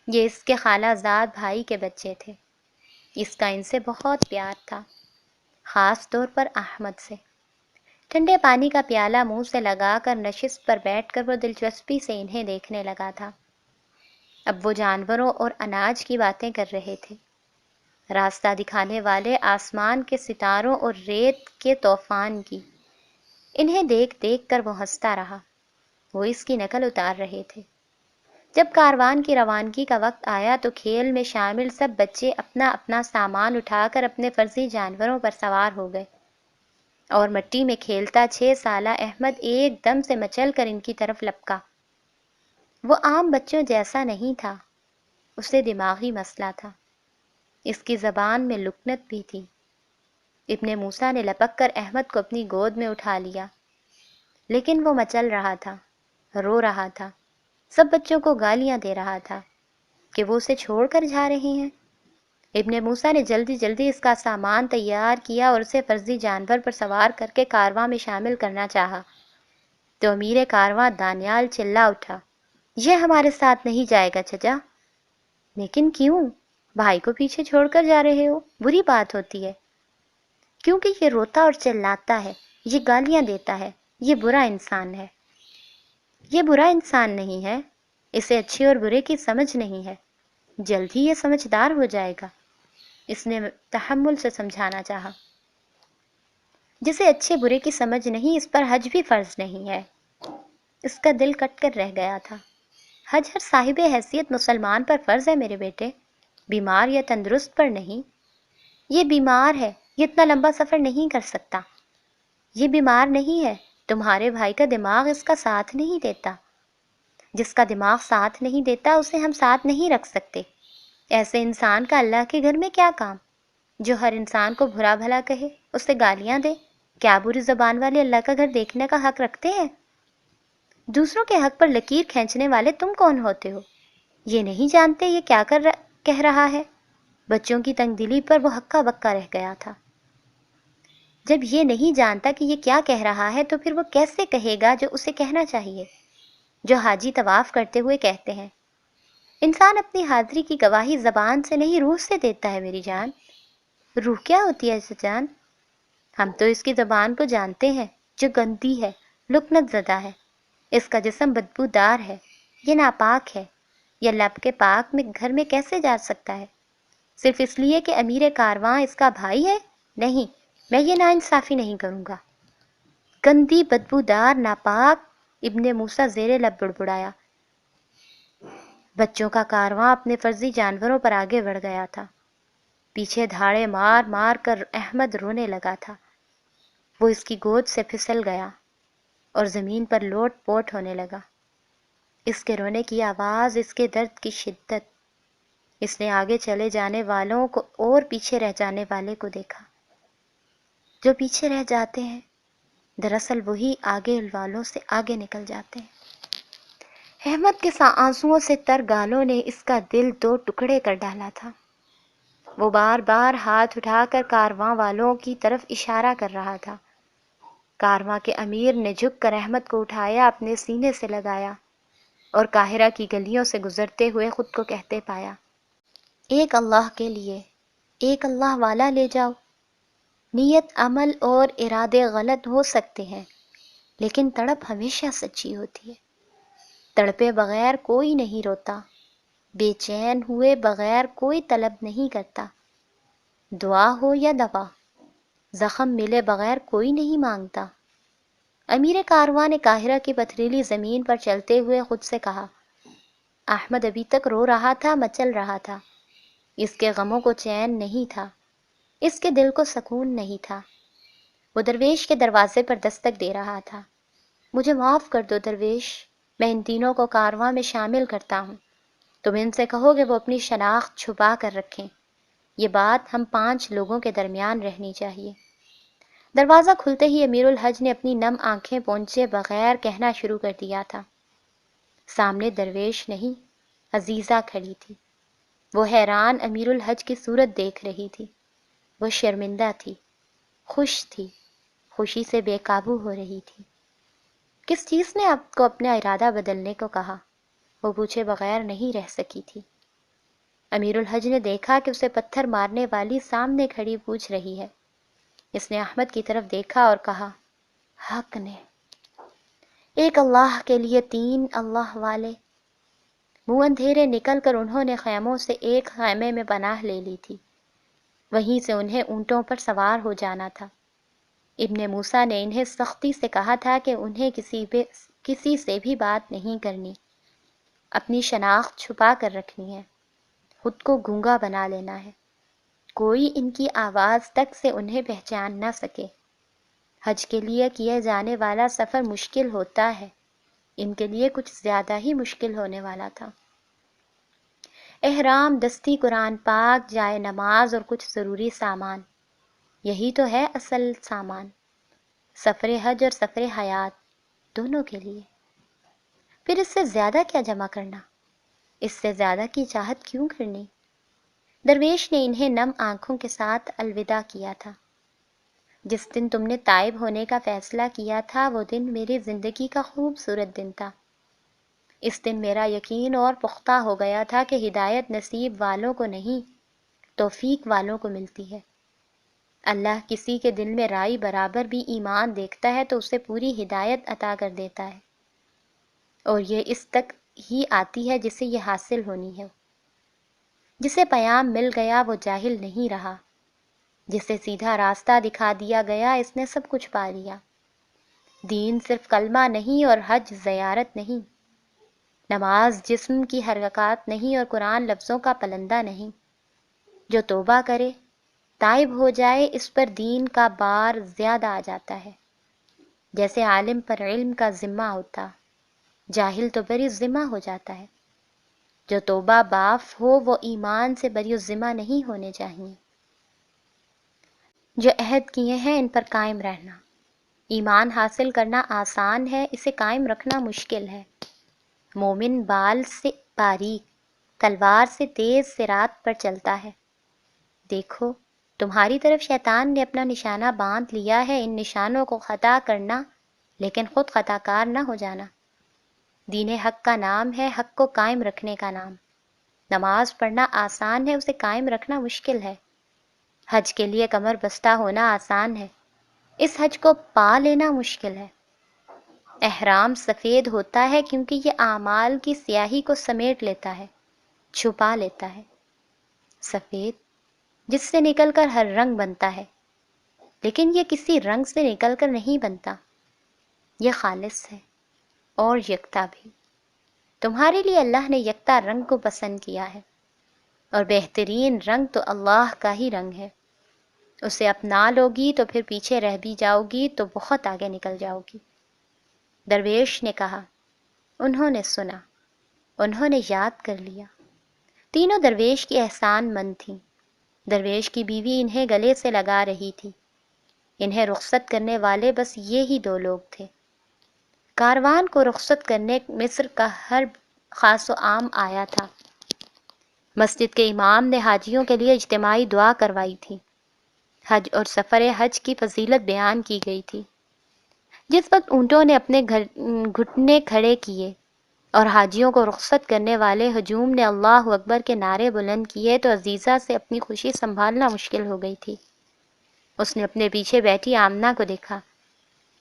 Speaker 1: یہ اس کے خالہ زاد بھائی کے بچے تھے۔ اس کا ان سے بہت پیار تھا، خاص طور پر احمد سے۔ ٹھنڈے پانی کا پیالہ منہ سے لگا کر نشست پر بیٹھ کر وہ دلچسپی سے انہیں دیکھنے لگا تھا۔ اب وہ جانوروں اور اناج کی باتیں کر رہے تھے، راستہ دکھانے والے آسمان کے ستاروں اور ریت کے طوفان کی۔ انہیں دیکھ دیکھ کر وہ ہنستا رہا۔ وہ اس کی نقل اتار رہے تھے۔ جب کاروان کی روانگی کا وقت آیا تو کھیل میں شامل سب بچے اپنا اپنا سامان اٹھا کر اپنے فرضی جانوروں پر سوار ہو گئے، اور مٹی میں کھیلتا 6 سالہ احمد ایک دم سے مچل کر ان کی طرف لپکا۔ وہ عام بچوں جیسا نہیں تھا، اسے دماغی مسئلہ تھا۔ اس کی زبان میں لکنت بھی تھی۔ ابن موسیٰ نے لپک کر احمد کو اپنی گود میں اٹھا لیا، لیکن وہ مچل رہا تھا، رو رہا تھا، سب بچوں کو گالیاں دے رہا تھا کہ وہ اسے چھوڑ کر جا رہے ہیں۔ ابن موسیٰ نے جلدی جلدی اس کا سامان تیار کیا اور اسے فرضی جانور پر سوار کر کے کارواں میں شامل کرنا چاہا تو امیر کارواں دانیال چلا اٹھا، یہ ہمارے ساتھ نہیں جائے گا چچا۔ لیکن کیوں؟ بھائی کو پیچھے چھوڑ کر جا رہے ہو، بری بات ہوتی ہے۔ کیونکہ یہ روتا اور چلاتا ہے، یہ گالیاں دیتا ہے، یہ برا انسان ہے۔ یہ برا انسان نہیں ہے، اسے اچھے اور برے کی سمجھ نہیں ہے، جلد ہی یہ سمجھدار ہو جائے گا۔ اس نے تحمل سے سمجھانا چاہا۔ جسے اچھے برے کی سمجھ نہیں، اس پر حج بھی فرض نہیں ہے۔ اس کا دل کٹ کر رہ گیا تھا۔ حج ہر صاحب حیثیت مسلمان پر فرض ہے میرے بیٹے، بیمار یا تندرست پر نہیں۔ یہ بیمار ہے، یہ اتنا لمبا سفر نہیں کر سکتا۔ یہ بیمار نہیں ہے، تمہارے بھائی کا دماغ اس کا ساتھ نہیں دیتا۔ جس کا دماغ ساتھ نہیں دیتا اسے ہم ساتھ نہیں رکھ سکتے۔ ایسے انسان کا اللہ کے گھر میں کیا کام؟ جو ہر انسان کو برا بھلا کہے، اسے گالیاں دے، کیا بری زبان والے اللہ کا گھر دیکھنے کا حق رکھتے ہیں؟ دوسروں کے حق پر لکیر کھینچنے والے تم کون ہوتے ہو؟ یہ نہیں جانتے یہ کیا کہہ رہا ہے؟ بچوں کی تنگ دلی پر وہ ہکا بکا رہ گیا تھا۔ جب یہ نہیں جانتا کہ یہ کیا کہہ رہا ہے تو پھر وہ کیسے کہے گا جو اسے کہنا چاہیے، جو حاجی طواف کرتے ہوئے کہتے ہیں؟ انسان اپنی حاضری کی گواہی زبان سے نہیں روح سے دیتا ہے میری جان۔ روح کیا ہوتی ہے جان؟ ہم تو اس کی زبان کو جانتے ہیں، جو گندی ہے، لکنت زدہ ہے۔ اس کا جسم بدبودار ہے، یہ ناپاک ہے۔ یہ لب کے پاک میں گھر میں کیسے جا سکتا ہے؟ صرف اس لیے کہ امیر کارواں اس کا بھائی ہے؟ نہیں، میں یہ ناانصافی نہیں کروں گا۔ گندی، بدبودار، ناپاک، ابن موسیٰ زیر لب بڑبڑایا۔ بچوں کا کارواں اپنے فرضی جانوروں پر آگے بڑھ گیا تھا۔ پیچھے دھاڑے مار مار کر احمد رونے لگا تھا۔ وہ اس کی گود سے پھسل گیا اور زمین پر لوٹ پوٹ ہونے لگا۔ اس کے رونے کی آواز، اس کے درد کی شدت۔ اس نے آگے چلے جانے والوں کو اور پیچھے رہ جانے والے کو دیکھا۔ جو پیچھے رہ جاتے ہیں دراصل وہی آگے والوں سے آگے نکل جاتے ہیں۔ احمد کے آنسوؤں سے تر گالوں نے اس کا دل 2 ٹکڑے کر ڈالا تھا۔ وہ بار بار ہاتھ اٹھا کر کارواں والوں کی طرف اشارہ کر رہا تھا۔ کارواں کے امیر نے جھک کر احمد کو اٹھایا، اپنے سینے سے لگایا اور قاہرہ کی گلیوں سے گزرتے ہوئے خود کو کہتے پایا، ایک اللہ کے لیے، ایک اللہ والا لے جاؤ۔ نیت، عمل اور ارادے غلط ہو سکتے ہیں، لیکن تڑپ ہمیشہ سچی ہوتی ہے۔ تڑپے بغیر کوئی نہیں روتا، بے چین ہوئے بغیر کوئی طلب نہیں کرتا۔ دعا ہو یا دوا، زخم ملے بغیر کوئی نہیں مانگتا۔ امیر کارواں نے قاہرہ کی پتھریلی زمین پر چلتے ہوئے خود سے کہا۔ احمد ابھی تک رو رہا تھا، مچل رہا تھا۔ اس کے غموں کو چین نہیں تھا، اس کے دل کو سکون نہیں تھا۔ وہ درویش کے دروازے پر دستک دے رہا تھا۔ مجھے معاف کر دو درویش، میں ان تینوں کو کارواں میں شامل کرتا ہوں۔ تم ان سے کہو کہ وہ اپنی شناخت چھپا کر رکھیں، یہ بات ہم 5 لوگوں کے درمیان رہنی چاہیے۔ دروازہ کھلتے ہی امیر الحج نے اپنی نم آنکھیں پونچھے بغیر کہنا شروع کر دیا تھا۔ سامنے درویش نہیں، عزیزہ کھڑی تھی۔ وہ حیران امیر الحج کی صورت دیکھ رہی تھی۔ وہ شرمندہ تھی، خوش تھی، خوشی سے بے قابو ہو رہی تھی۔ کس چیز نے آپ کو اپنا ارادہ بدلنے کو کہا؟ وہ پوچھے بغیر نہیں رہ سکی تھی۔ امیر الحج نے دیکھا کہ اسے پتھر مارنے والی سامنے کھڑی پوچھ رہی ہے۔ اس نے احمد کی طرف دیکھا اور کہا، حق نے، ایک اللہ کے لیے 3 اللہ والے۔ منہ اندھیرے نکل کر انہوں نے خیموں سے ایک خیمے میں پناہ لے لی تھی۔ وہیں سے انہیں اونٹوں پر سوار ہو جانا تھا۔ ابن موسیٰ نے انہیں سختی سے کہا تھا کہ انہیں کسی سے بھی بات نہیں کرنی، اپنی شناخت چھپا کر رکھنی ہے، خود کو گونگا بنا لینا ہے، کوئی ان کی آواز تک سے انہیں پہچان نہ سکے۔ حج کے لیے کیے جانے والا سفر مشکل ہوتا ہے، ان کے لیے کچھ زیادہ ہی مشکل ہونے والا تھا۔ احرام، دستی قرآن پاک، جائے نماز اور کچھ ضروری سامان، یہی تو ہے اصل سامان، سفر حج اور سفر حیات دونوں کے لیے۔ پھر اس سے زیادہ کیا جمع کرنا؟ اس سے زیادہ کی چاہت کیوں کرنی؟ درویش نے انہیں نم آنکھوں کے ساتھ الوداع کیا تھا۔ جس دن تم نے تائب ہونے کا فیصلہ کیا تھا وہ دن میری زندگی کا خوبصورت دن تھا۔ اس دن میرا یقین اور پختہ ہو گیا تھا کہ ہدایت نصیب والوں کو نہیں، توفیق والوں کو ملتی ہے۔ اللہ کسی کے دل میں رائی برابر بھی ایمان دیکھتا ہے تو اسے پوری ہدایت عطا کر دیتا ہے، اور یہ اس تک ہی آتی ہے جسے یہ حاصل ہونی ہے۔ جسے پیام مل گیا وہ جاہل نہیں رہا، جسے سیدھا راستہ دکھا دیا گیا اس نے سب کچھ پا لیا۔ دین صرف کلمہ نہیں اور حج زیارت نہیں، نماز جسم کی حرکات نہیں اور قرآن لفظوں کا پلندہ نہیں۔ جو توبہ کرے، تائب ہو جائے، اس پر دین کا بار زیادہ آ جاتا ہے۔ جیسے عالم پر علم کا ذمہ ہوتا، جاہل تو بری ذمہ ہو جاتا ہے۔ جو توبہ باف ہو وہ ایمان سے بری ذمہ نہیں ہونے چاہیے۔ جو عہد کیے ہیں ان پر قائم رہنا۔ ایمان حاصل کرنا آسان ہے، اسے قائم رکھنا مشکل ہے۔ مومن بال سے باریک، تلوار سے تیز صراط پر چلتا ہے۔ دیکھو تمہاری طرف شیطان نے اپنا نشانہ باندھ لیا ہے، ان نشانوں کو خطا کرنا لیکن خود خطا کار نہ ہو جانا۔ دین حق کا نام ہے حق کو قائم رکھنے کا نام۔ نماز پڑھنا آسان ہے، اسے قائم رکھنا مشکل ہے۔ حج کے لیے کمر بستہ ہونا آسان ہے، اس حج کو پا لینا مشکل ہے۔ احرام سفید ہوتا ہے کیونکہ یہ اعمال کی سیاہی کو سمیٹ لیتا ہے، چھپا لیتا ہے۔ سفید جس سے نکل کر ہر رنگ بنتا ہے، لیکن یہ کسی رنگ سے نکل کر نہیں بنتا، یہ خالص ہے اور یکتا بھی۔ تمہارے لیے اللہ نے یکتا رنگ کو پسند کیا ہے، اور بہترین رنگ تو اللہ کا ہی رنگ ہے۔ اسے اپنا لوگی تو پھر پیچھے رہ بھی جاؤ گی تو بہت آگے نکل جاؤ گی۔ درویش نے کہا۔ انہوں نے سنا، انہوں نے یاد کر لیا۔ تینوں درویش کی احسان مند تھیں۔ درویش کی بیوی انہیں گلے سے لگا رہی تھی۔ انہیں رخصت کرنے والے بس یہی 2 لوگ تھے۔ کاروان کو رخصت کرنے مصر کا ہر خاص و عام آیا تھا۔ مسجد کے امام نے حاجیوں کے لیے اجتماعی دعا کروائی تھی۔ حج اور سفر حج کی فضیلت بیان کی گئی تھی۔ جس وقت اونٹوں نے اپنے گھٹنے کھڑے کیے اور حاجیوں کو رخصت کرنے والے ہجوم نے اللہ اکبر کے نعرے بلند کیے تو عزیزہ سے اپنی خوشی سنبھالنا مشکل ہو گئی تھی۔ اس نے اپنے پیچھے بیٹھی آمنہ کو دیکھا۔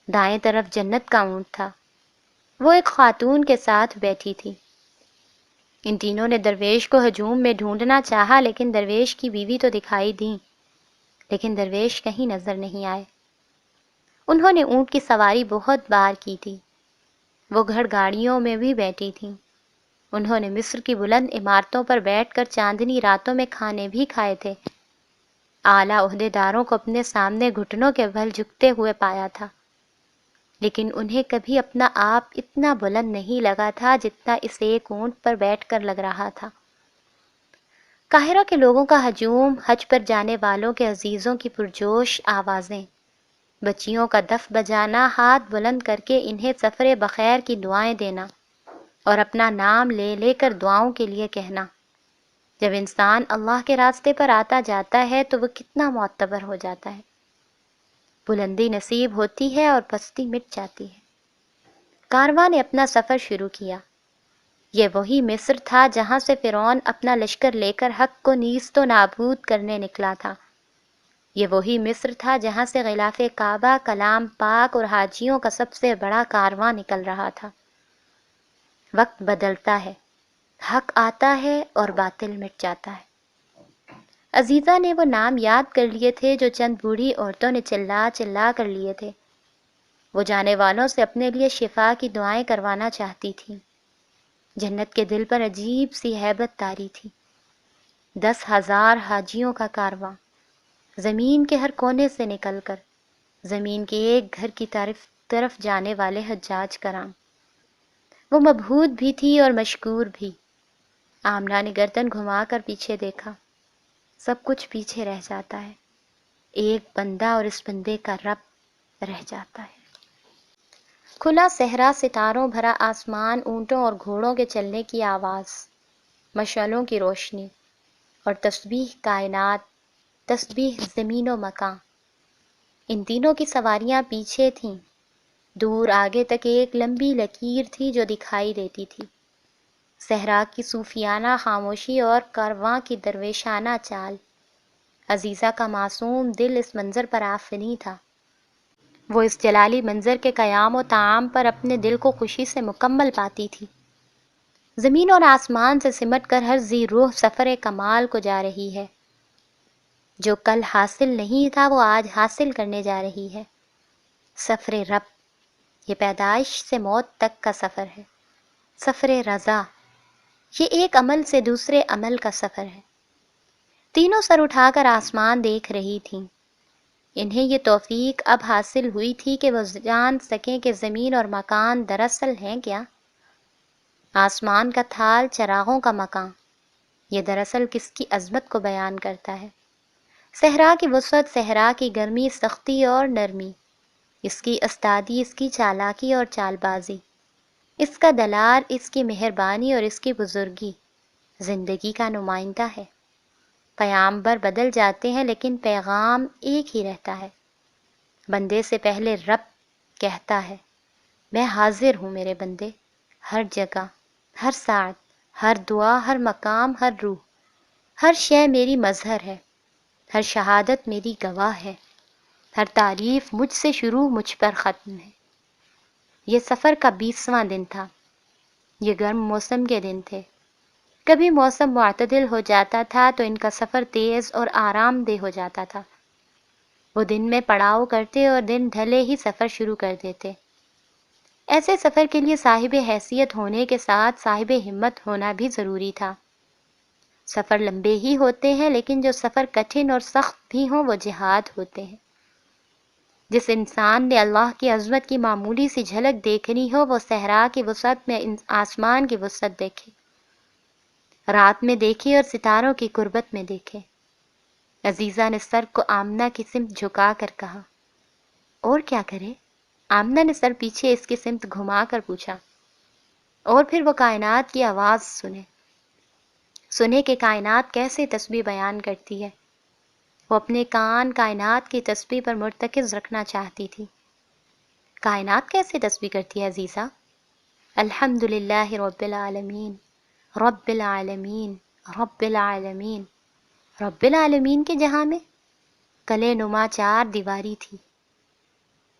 Speaker 1: دائیں طرف جنت کا اونٹ تھا، وہ ایک خاتون کے ساتھ بیٹھی تھی۔ ان تینوں نے درویش کو ہجوم میں ڈھونڈنا چاہا لیکن درویش کی بیوی تو دکھائی دیں، لیکن درویش کہیں نظر نہیں آئے۔ انہوں نے اونٹ کی سواری بہت بار کی تھی، وہ گھڑ گاڑیوں میں بھی بیٹھی تھیں، انہوں نے مصر کی بلند عمارتوں پر بیٹھ کر چاندنی راتوں میں کھانے بھی کھائے تھے۔ اعلیٰ عہدیداروں کو اپنے سامنے گھٹنوں کے بل جھکتے ہوئے پایا تھا، لیکن انہیں کبھی اپنا آپ اتنا بلند نہیں لگا تھا جتنا اس ایک اونٹ پر بیٹھ کر لگ رہا تھا۔ قاہرہ کے لوگوں کا ہجوم، حج پر جانے والوں کے عزیزوں کی پرجوش آوازیں، بچیوں کا دف بجانا، ہاتھ بلند کر کے انہیں سفر بخیر کی دعائیں دینا اور اپنا نام لے لے کر دعاؤں کے لیے کہنا۔ جب انسان اللہ کے راستے پر آتا جاتا ہے تو وہ کتنا معتبر ہو جاتا ہے۔ بلندی نصیب ہوتی ہے اور پستی مٹ جاتی ہے۔ کارواں نے اپنا سفر شروع کیا۔ یہ وہی مصر تھا جہاں سے فرعون اپنا لشکر لے کر حق کو نیست و نابود کرنے نکلا تھا۔ یہ وہی مصر تھا جہاں سے غلاف کعبہ، کلام پاک اور حاجیوں کا سب سے بڑا کارواں نکل رہا تھا۔ وقت بدلتا ہے، حق آتا ہے اور باطل مٹ جاتا ہے۔ عزیزہ نے وہ نام یاد کر لیے تھے جو چند بوڑھی عورتوں نے چلا چلا کر لیے تھے۔ وہ جانے والوں سے اپنے لیے شفا کی دعائیں کروانا چاہتی تھی۔ جنت کے دل پر عجیب سی ہیبت طاری تھی۔ 10,000 حاجیوں کا کارواں، زمین کے ہر کونے سے نکل کر، زمین کے ایک گھر کی طرف جانے والے حجاج کرام۔ وہ مبہوت بھی تھی اور مشکور بھی۔ آمنہ نے گردن گھما کر پیچھے دیکھا۔ سب کچھ پیچھے رہ جاتا ہے، ایک بندہ اور اس بندے کا رب رہ جاتا ہے۔ کھلا صحرا، ستاروں بھرا آسمان، اونٹوں اور گھوڑوں کے چلنے کی آواز، مشعلوں کی روشنی اور تسبیح کائنات، تسبیح زمین و مکان۔ ان تینوں کی سواریاں پیچھے تھیں، دور آگے تک ایک لمبی لکیر تھی جو دکھائی دیتی تھی۔ صحرا کی صوفیانہ خاموشی اور کارواں کی درویشانہ چال۔ عزیزہ کا معصوم دل اس منظر پر آفنی تھا۔ وہ اس جلالی منظر کے قیام و طعام پر اپنے دل کو خوشی سے مکمل پاتی تھی۔ زمین اور آسمان سے سمٹ کر ہر ذی روح سفر کمال کو جا رہی ہے۔ جو کل حاصل نہیں تھا وہ آج حاصل کرنے جا رہی ہے۔ سفر رب، یہ پیدائش سے موت تک کا سفر ہے۔ سفر رضا، یہ ایک عمل سے دوسرے عمل کا سفر ہے۔ تینوں سر اٹھا کر آسمان دیکھ رہی تھیں۔ انہیں یہ توفیق اب حاصل ہوئی تھی کہ وہ جان سکیں کہ زمین اور مکان دراصل ہیں کیا۔ آسمان کا تھال، چراغوں کا مکان، یہ دراصل کس کی عظمت کو بیان کرتا ہے۔ صحرا کی وسعت، صحرا کی گرمی، سختی اور نرمی، اس کی استادی، اس کی چالاکی اور چال بازی، اس کا دلال، اس کی مہربانی اور اس کی بزرگی زندگی کا نمائندہ ہے۔ پیامبر بدل جاتے ہیں لیکن پیغام ایک ہی رہتا ہے۔ بندے سے پہلے رب کہتا ہے، میں حاضر ہوں میرے بندے، ہر جگہ، ہر ساعت، ہر دعا، ہر مقام، ہر روح، ہر شے میری مظہر ہے، ہر شہادت میری گواہ ہے، ہر تعریف مجھ سے شروع، مجھ پر ختم ہے۔ یہ سفر کا 20واں دن تھا۔ یہ گرم موسم کے دن تھے۔ کبھی موسم معتدل ہو جاتا تھا تو ان کا سفر تیز اور آرام دہ ہو جاتا تھا۔ وہ دن میں پڑاؤ کرتے اور دن ڈھلے ہی سفر شروع کر دیتے۔ ایسے سفر کے لیے صاحب حیثیت ہونے کے ساتھ صاحب ہمت ہونا بھی ضروری تھا۔ سفر لمبے ہی ہوتے ہیں لیکن جو سفر کٹھن اور سخت بھی ہوں وہ جہاد ہوتے ہیں۔ جس انسان نے اللہ کی عظمت کی معمولی سی جھلک دیکھنی ہو وہ صحرا کی وسعت میں آسمان کی وسعت دیکھے، رات میں دیکھے اور ستاروں کی قربت میں دیکھے۔ عزیزہ نے سر کو آمنہ کی سمت جھکا کر کہا۔ اور کیا کرے؟ آمنہ نے سر پیچھے اس کی سمت گھما کر پوچھا۔ اور پھر وہ کائنات کی آواز سنے کہ کائنات کیسے تسبیح بیان کرتی ہے۔ وہ اپنے کان کائنات کی تسبیح پر مرتکز رکھنا چاہتی تھی۔ کائنات کیسے تسبیح کرتی ہے عزیزہ؟ الحمدللہ رب العالمین، رب العالمین، رب العالمین۔ رب العالمین کے جہاں میں کلے نما 4 دیواری تھی۔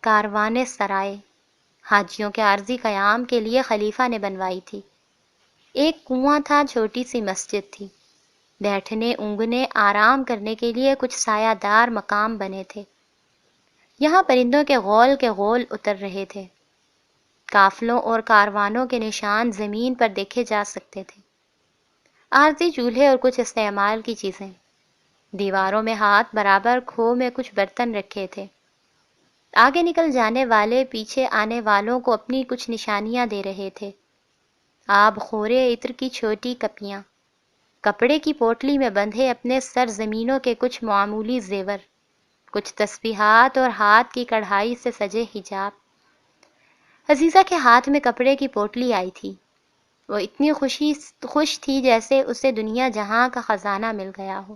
Speaker 1: کاروان سرائے حاجیوں کے عارضی قیام کے لیے خلیفہ نے بنوائی تھی۔ ایک کنواں تھا، چھوٹی سی مسجد تھی، بیٹھنے، اونگنے، آرام کرنے کے لیے کچھ سایہ دار مقام بنے تھے۔ یہاں پرندوں کے غول اتر رہے تھے۔ قافلوں اور کاروانوں کے نشان زمین پر دیکھے جا سکتے تھے۔ عارضی چولہے اور کچھ استعمال کی چیزیں، دیواروں میں ہاتھ برابر کھو میں کچھ برتن رکھے تھے۔ آگے نکل جانے والے پیچھے آنے والوں کو اپنی کچھ نشانیاں دے رہے تھے۔ آب خورے عطر کی چھوٹی کپیاں، کپڑے کی پوٹلی میں بندھے اپنے سر زمینوں کے کچھ معمولی زیور، کچھ تسبیحات اور ہاتھ کی کڑھائی سے سجے حجاب۔ عزیزہ کے ہاتھ میں کپڑے کی پوٹلی آئی تھی۔ وہ اتنی خوش تھی جیسے اسے دنیا جہاں کا خزانہ مل گیا ہو۔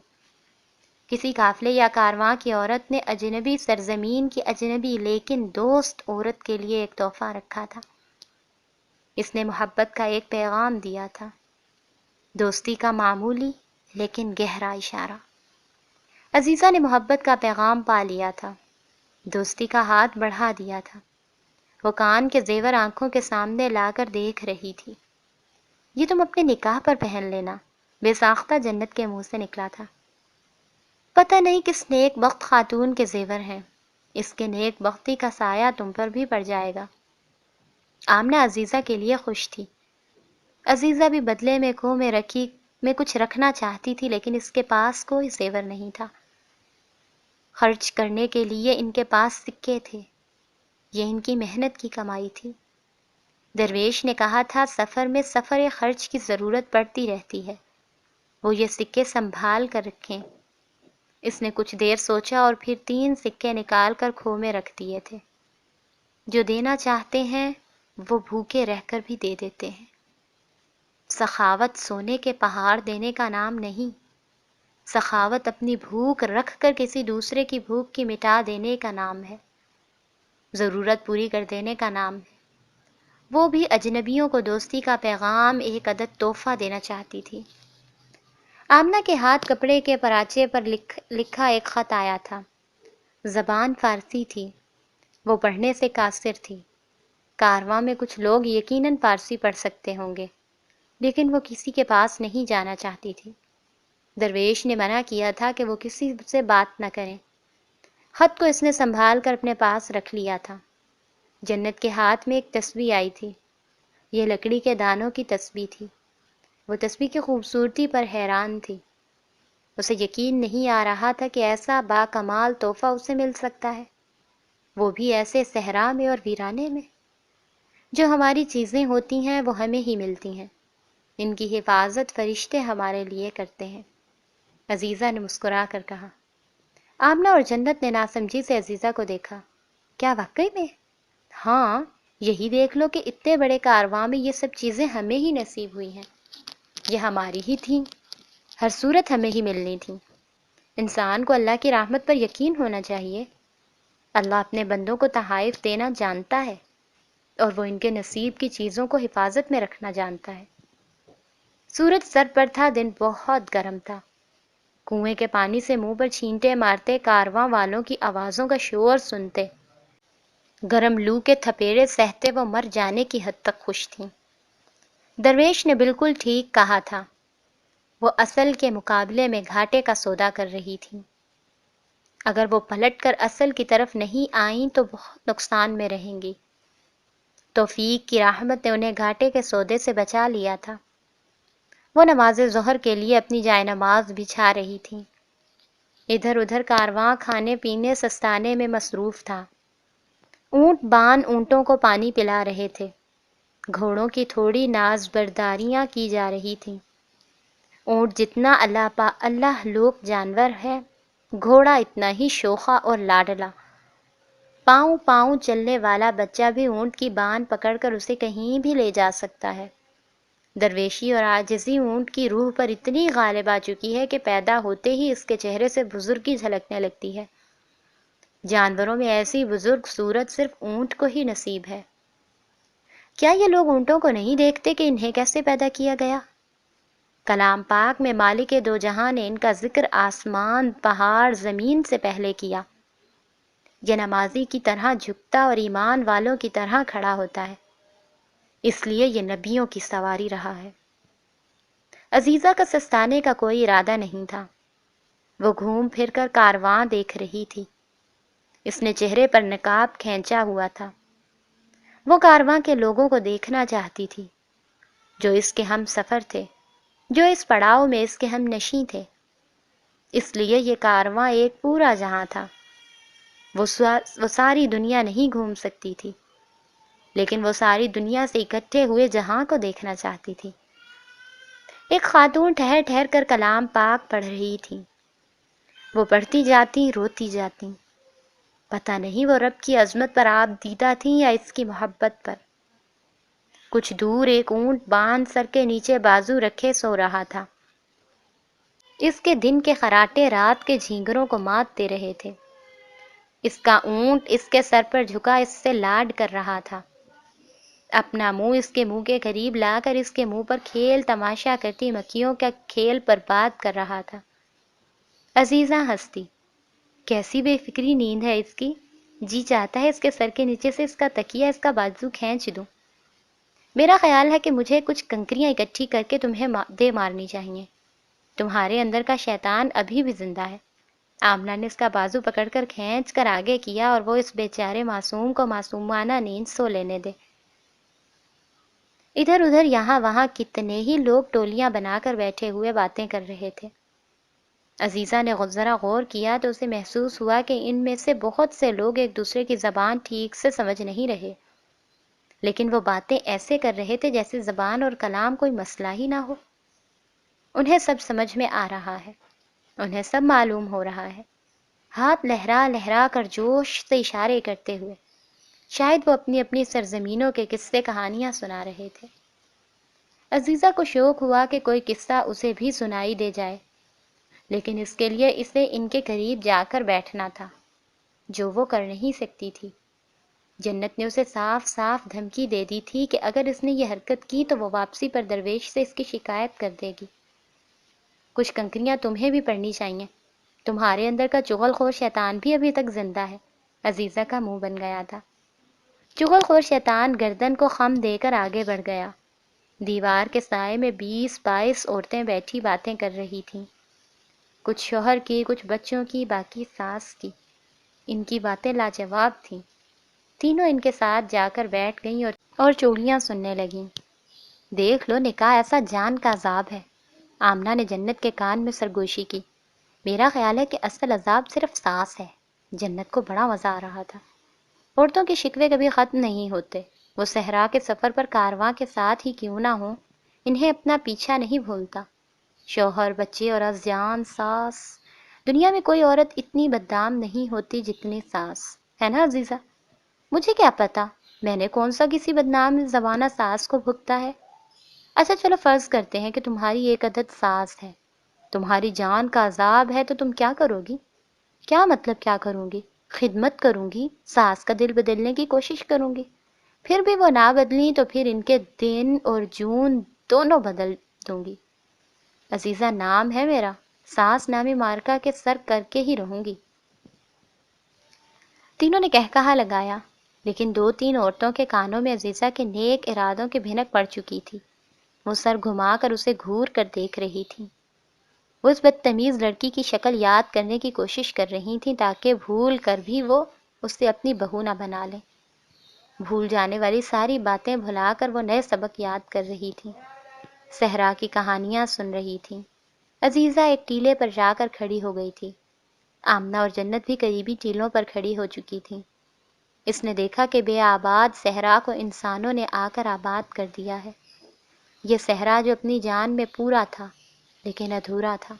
Speaker 1: کسی قافلے یا کارواں کی عورت نے اجنبی سرزمین کی اجنبی لیکن دوست عورت کے لیے ایک تحفہ رکھا تھا۔ اس نے محبت کا ایک پیغام دیا تھا، دوستی کا معمولی لیکن گہرا اشارہ۔ عزیزہ نے محبت کا پیغام پا لیا تھا، دوستی کا ہاتھ بڑھا دیا تھا۔ وہ کان کے زیور آنکھوں کے سامنے لا کر دیکھ رہی تھی۔ یہ تم اپنے نکاح پر پہن لینا، بے ساختہ جنت کے منہ سے نکلا تھا۔ پتہ نہیں کس نیک بخت خاتون کے زیور ہیں، اس کے نیک بختی کا سایہ تم پر بھی پڑ جائے گا۔ آمنہ عزیزہ کے لیے خوش تھی۔ عزیزہ بھی بدلے میں کھو میں کچھ رکھنا چاہتی تھی، لیکن اس کے پاس کوئی زیور نہیں تھا۔ خرچ کرنے کے لیے ان کے پاس سکے تھے، یہ ان کی محنت کی کمائی تھی۔ درویش نے کہا تھا سفر میں سفر خرچ کی ضرورت پڑتی رہتی ہے، وہ یہ سکے سنبھال کر رکھیں۔ اس نے کچھ دیر سوچا اور پھر 3 سکے نکال کر کھو میں رکھ دیے تھے۔ جو دینا چاہتے ہیں وہ بھوکے رہ کر بھی دے دیتے ہیں۔ سخاوت سونے کے پہاڑ دینے کا نام نہیں، سخاوت اپنی بھوک رکھ کر کسی دوسرے کی بھوک کی مٹا دینے کا نام ہے، ضرورت پوری کر دینے کا نام ہے۔ وہ بھی اجنبیوں کو دوستی کا پیغام، ایک عدد تحفہ دینا چاہتی تھی۔ آمنہ کے ہاتھ کپڑے کے پراچے پر لکھا ایک خط آیا تھا۔ زبان فارسی تھی، وہ پڑھنے سے قاصر تھی۔ کارواں میں کچھ لوگ یقیناً فارسی پڑھ سکتے ہوں گے، لیکن وہ کسی کے پاس نہیں جانا چاہتی تھی۔ درویش نے منع کیا تھا کہ وہ کسی سے بات نہ کریں۔ خط کو اس نے سنبھال کر اپنے پاس رکھ لیا تھا۔ جنت کے ہاتھ میں ایک تسبیح آئی تھی، یہ لکڑی کے دانوں کی تسبیح تھی۔ وہ تسبیح کی خوبصورتی پر حیران تھی۔ اسے یقین نہیں آ رہا تھا کہ ایسا باکمال تحفہ اسے مل سکتا ہے، وہ بھی ایسے صحرا میں اور ویرانے میں۔ جو ہماری چیزیں ہوتی ہیں وہ ہمیں ہی ملتی ہیں، ان کی حفاظت فرشتے ہمارے لیے کرتے ہیں، عزیزہ نے مسکرا کر کہا۔ آمنہ اور جنت نے ناسمجھی سے عزیزہ کو دیکھا۔ کیا واقعی میں؟ ہاں، یہی دیکھ لو کہ اتنے بڑے کارواں میں یہ سب چیزیں ہمیں ہی نصیب ہوئی ہیں، یہ ہماری ہی تھیں، ہر صورت ہمیں ہی ملنی تھیں۔ انسان کو اللہ کی رحمت پر یقین ہونا چاہیے۔ اللہ اپنے بندوں کو تحائف دینا جانتا ہے، اور وہ ان کے نصیب کی چیزوں کو حفاظت میں رکھنا جانتا ہے۔ سورج سر پر تھا، دن بہت گرم تھا۔ کنویں کے پانی سے منہ پر چھینٹے مارتے کارواں والوں کی آوازوں کا شور سنتے، گرم لو کے تھپیڑے سہتے وہ مر جانے کی حد تک خوش تھیں۔ درویش نے بالکل ٹھیک کہا تھا، وہ اصل کے مقابلے میں گھاٹے کا سودا کر رہی تھیں۔ اگر وہ پلٹ کر اصل کی طرف نہیں آئیں تو بہت نقصان میں رہیں گی۔ توفیق کی رحمت نے انہیں گھاٹے کے سودے سے بچا لیا تھا۔ وہ نماز ظہر کے لیے اپنی جائے نماز بچھا رہی تھیں۔ ادھر ادھر کارواں کھانے پینے سستانے میں مصروف تھا۔ اونٹ بان اونٹوں کو پانی پلا رہے تھے، گھوڑوں کی تھوڑی ناز برداریاں کی جا رہی تھیں۔ اونٹ جتنا اللہ لوک جانور ہے، گھوڑا اتنا ہی شوخا اور لاڈلا۔ پاؤں پاؤں چلنے والا بچہ بھی اونٹ کی بان پکڑ کر اسے کہیں بھی لے جا سکتا ہے۔ درویشی اور عاجزی اونٹ کی روح پر اتنی غالب آ چکی ہے کہ پیدا ہوتے ہی اس کے چہرے سے بزرگی جھلکنے لگتی ہے۔ جانوروں میں ایسی بزرگ صورت صرف اونٹ کو ہی نصیب ہے۔ کیا یہ لوگ اونٹوں کو نہیں دیکھتے کہ انہیں کیسے پیدا کیا گیا؟ کلام پاک میں مالک دو جہاں نے ان کا ذکر آسمان، پہاڑ، زمین سے پہلے کیا۔ یہ نمازی کی طرح جھکتا اور ایمان والوں کی طرح کھڑا ہوتا ہے، اس لیے یہ نبیوں کی سواری رہا ہے۔ عزیزہ کا سستانے کا کوئی ارادہ نہیں تھا، وہ گھوم پھر کر کارواں دیکھ رہی تھی۔ اس نے چہرے پر نقاب کھینچا ہوا تھا۔ وہ کارواں کے لوگوں کو دیکھنا چاہتی تھی جو اس کے ہم سفر تھے، جو اس پڑاؤ میں اس کے ہم نشیں تھے۔ اس لیے یہ کارواں ایک پورا جہاں تھا۔ وہ ساری دنیا نہیں گھوم سکتی تھی، لیکن وہ ساری دنیا سے اکٹھے ہوئے جہاں کو دیکھنا چاہتی تھی۔ ایک خاتون ٹھہر ٹھہر کر کلام پاک پڑھ رہی تھی۔ وہ پڑھتی جاتی، روتی جاتی۔ پتہ نہیں وہ رب کی عظمت پر آپ دیدہ تھیں یا اس کی محبت پر۔ کچھ دور ایک اونٹ باندھ سر کے نیچے بازو رکھے سو رہا تھا۔ اس کے دن کے خراٹے رات کے جھینگروں کو مات دے رہے تھے۔ اس کا اونٹ اس کے سر پر جھکا اس سے لاڈ کر رہا تھا، اپنا منہ اس کے منہ کے قریب لا کر اس کے منہ پر کھیل تماشا کرتی مکھیوں کا کھیل پر بات کر رہا تھا۔ عزیزہ ہستی، کیسی بے فکری نیند ہے اس کی، جی چاہتا ہے اس کے سر کے نیچے سے اس کا تکیہ، اس کا بازو کھینچ دوں۔ میرا خیال ہے کہ مجھے کچھ کنکریاں اکٹھی کر کے تمہیں دے مارنی چاہیے۔ تمہارے اندر کا شیطان ابھی بھی زندہ ہے۔ آمنہ نے اس کا بازو پکڑ کر کھینچ کر آگے کیا اور وہ اس بیچارے معصوم کو معصومانہ نیند سو لینے دے۔ ادھر ادھر یہاں وہاں کتنے ہی لوگ ٹولیاں بنا کر بیٹھے ہوئے باتیں کر رہے تھے۔ عزیزہ نے ذرا غور کیا تو اسے محسوس ہوا کہ ان میں سے بہت سے لوگ ایک دوسرے کی زبان ٹھیک سے سمجھ نہیں رہے، لیکن وہ باتیں ایسے کر رہے تھے جیسے زبان اور کلام کوئی مسئلہ ہی نہ ہو۔ انہیں سب سمجھ میں آ رہا ہے، انہیں سب معلوم ہو رہا ہے۔ ہاتھ لہرا لہرا کر جوش سے اشارے کرتے ہوئے شاید وہ اپنی اپنی سرزمینوں کے قصے کہانیاں سنا رہے تھے۔ عزیزہ کو شوق ہوا کہ کوئی قصہ اسے بھی سنائی دے جائے، لیکن اس کے لیے اسے ان کے قریب جا کر بیٹھنا تھا، جو وہ کر نہیں سکتی تھی۔ جنت نے اسے صاف صاف دھمکی دے دی تھی کہ اگر اس نے یہ حرکت کی تو وہ واپسی پر درویش سے اس کی شکایت کر دے گی۔ کچھ کنکریاں تمہیں بھی پڑنی چاہیے، تمہارے اندر کا چغل خور شیطان بھی ابھی تک زندہ ہے۔ عزیزہ کا منہ بن گیا تھا۔ چغل خور شیطان گردن کو خم دے کر آگے بڑھ گیا۔ دیوار کے سائے میں 20-22 عورتیں بیٹھی باتیں کر رہی تھیں، کچھ شوہر کی، کچھ بچوں کی، باقی ساس کی۔ ان کی باتیں لاجواب تھیں۔ تینوں ان کے ساتھ جا کر بیٹھ گئیں اور چوڑیاں سننے لگیں۔ دیکھ لو، نکاح ایسا جان کا عذاب ہے۔ آمنہ نے جنت کے کان میں سرگوشی کی۔ میرا خیال ہے کہ اصل عذاب صرف ساس ہے۔ جنت کو بڑا مزہ آ رہا تھا۔ عورتوں کے شکوے کبھی ختم نہیں ہوتے، وہ صحرا کے سفر پر کارواں کے ساتھ ہی کیوں نہ ہوں، انہیں اپنا پیچھا نہیں بھولتا۔ شوہر، بچے اور ازیان، ساس، دنیا میں کوئی عورت اتنی بدنام نہیں ہوتی جتنی ساس، ہے نا عزیزہ؟ مجھے کیا پتا، میں نے کون سا کسی بدنام زبانہ ساس کو بھگتا ہے۔ اچھا چلو فرض کرتے ہیں کہ تمہاری ایک عدد ساس ہے، تمہاری جان کا عذاب ہے، تو تم کیا کرو گی؟ کیا مطلب کیا کروں گی؟ خدمت کروں گی، ساس کا دل بدلنے کی کوشش کروں گی، پھر بھی وہ نہ بدلیں تو پھر ان کے دن اور جون دونوں بدل دوں گی۔ عزیزہ نام ہے میرا، ساس نامی مارکا کے سر کر کے ہی رہوں گی۔ تینوں نے کہا لگایا، لیکن 2-3 عورتوں کے کانوں میں عزیزہ کے نیک ارادوں کی بھنک پڑ چکی تھی۔ وہ سر گھما کر اسے گھور کر دیکھ رہی تھی۔ وہ اس بدتمیز لڑکی کی شکل یاد کرنے کی کوشش کر رہی تھیں تاکہ بھول کر بھی وہ اسے اپنی بہو نہ بنا لیں۔ بھول جانے والی ساری باتیں بھلا کر وہ نئے سبق یاد کر رہی تھیں، صحرا کی کہانیاں سن رہی تھیں۔ عزیزہ ایک ٹیلے پر جا کر کھڑی ہو گئی تھی۔ آمنہ اور جنت بھی قریبی ٹیلوں پر کھڑی ہو چکی تھیں۔ اس نے دیکھا کہ بے آباد صحرا کو انسانوں نے آ کر آباد کر دیا ہے۔ یہ صحرا جو اپنی جان میں پورا تھا لیکن ادھورا تھا،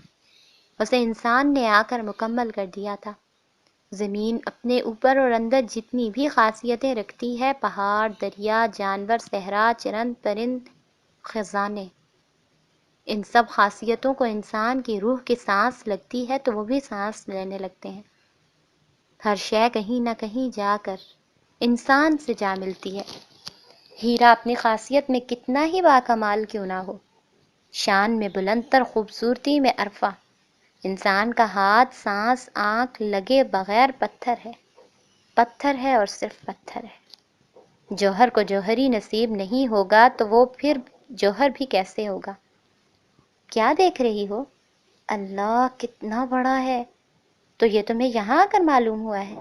Speaker 1: اسے انسان نے آ کر مکمل کر دیا تھا۔ زمین اپنے اوپر اور اندر جتنی بھی خاصیتیں رکھتی ہے، پہاڑ، دریا، جانور، صحرا، چرند پرند، خزانے، ان سب خاصیتوں کو انسان کی روح کی سانس لگتی ہے تو وہ بھی سانس لینے لگتے ہیں۔ ہر شے کہیں نہ کہیں جا کر انسان سے جا ملتی ہے۔ ہیرا اپنی خاصیت میں کتنا ہی باکمال کیوں نہ ہو، شان میں بلند تر، خوبصورتی میں عرفہ، انسان کا ہاتھ، سانس، آنکھ لگے بغیر پتھر ہے، پتھر ہے اور صرف پتھر ہے۔ جوہر کو جوہری نصیب نہیں ہوگا تو وہ پھر جوہر بھی کیسے ہوگا؟ کیا دیکھ رہی ہو؟ اللہ کتنا بڑا ہے! تو یہ تمہیں یہاں آ کر معلوم ہوا ہے؟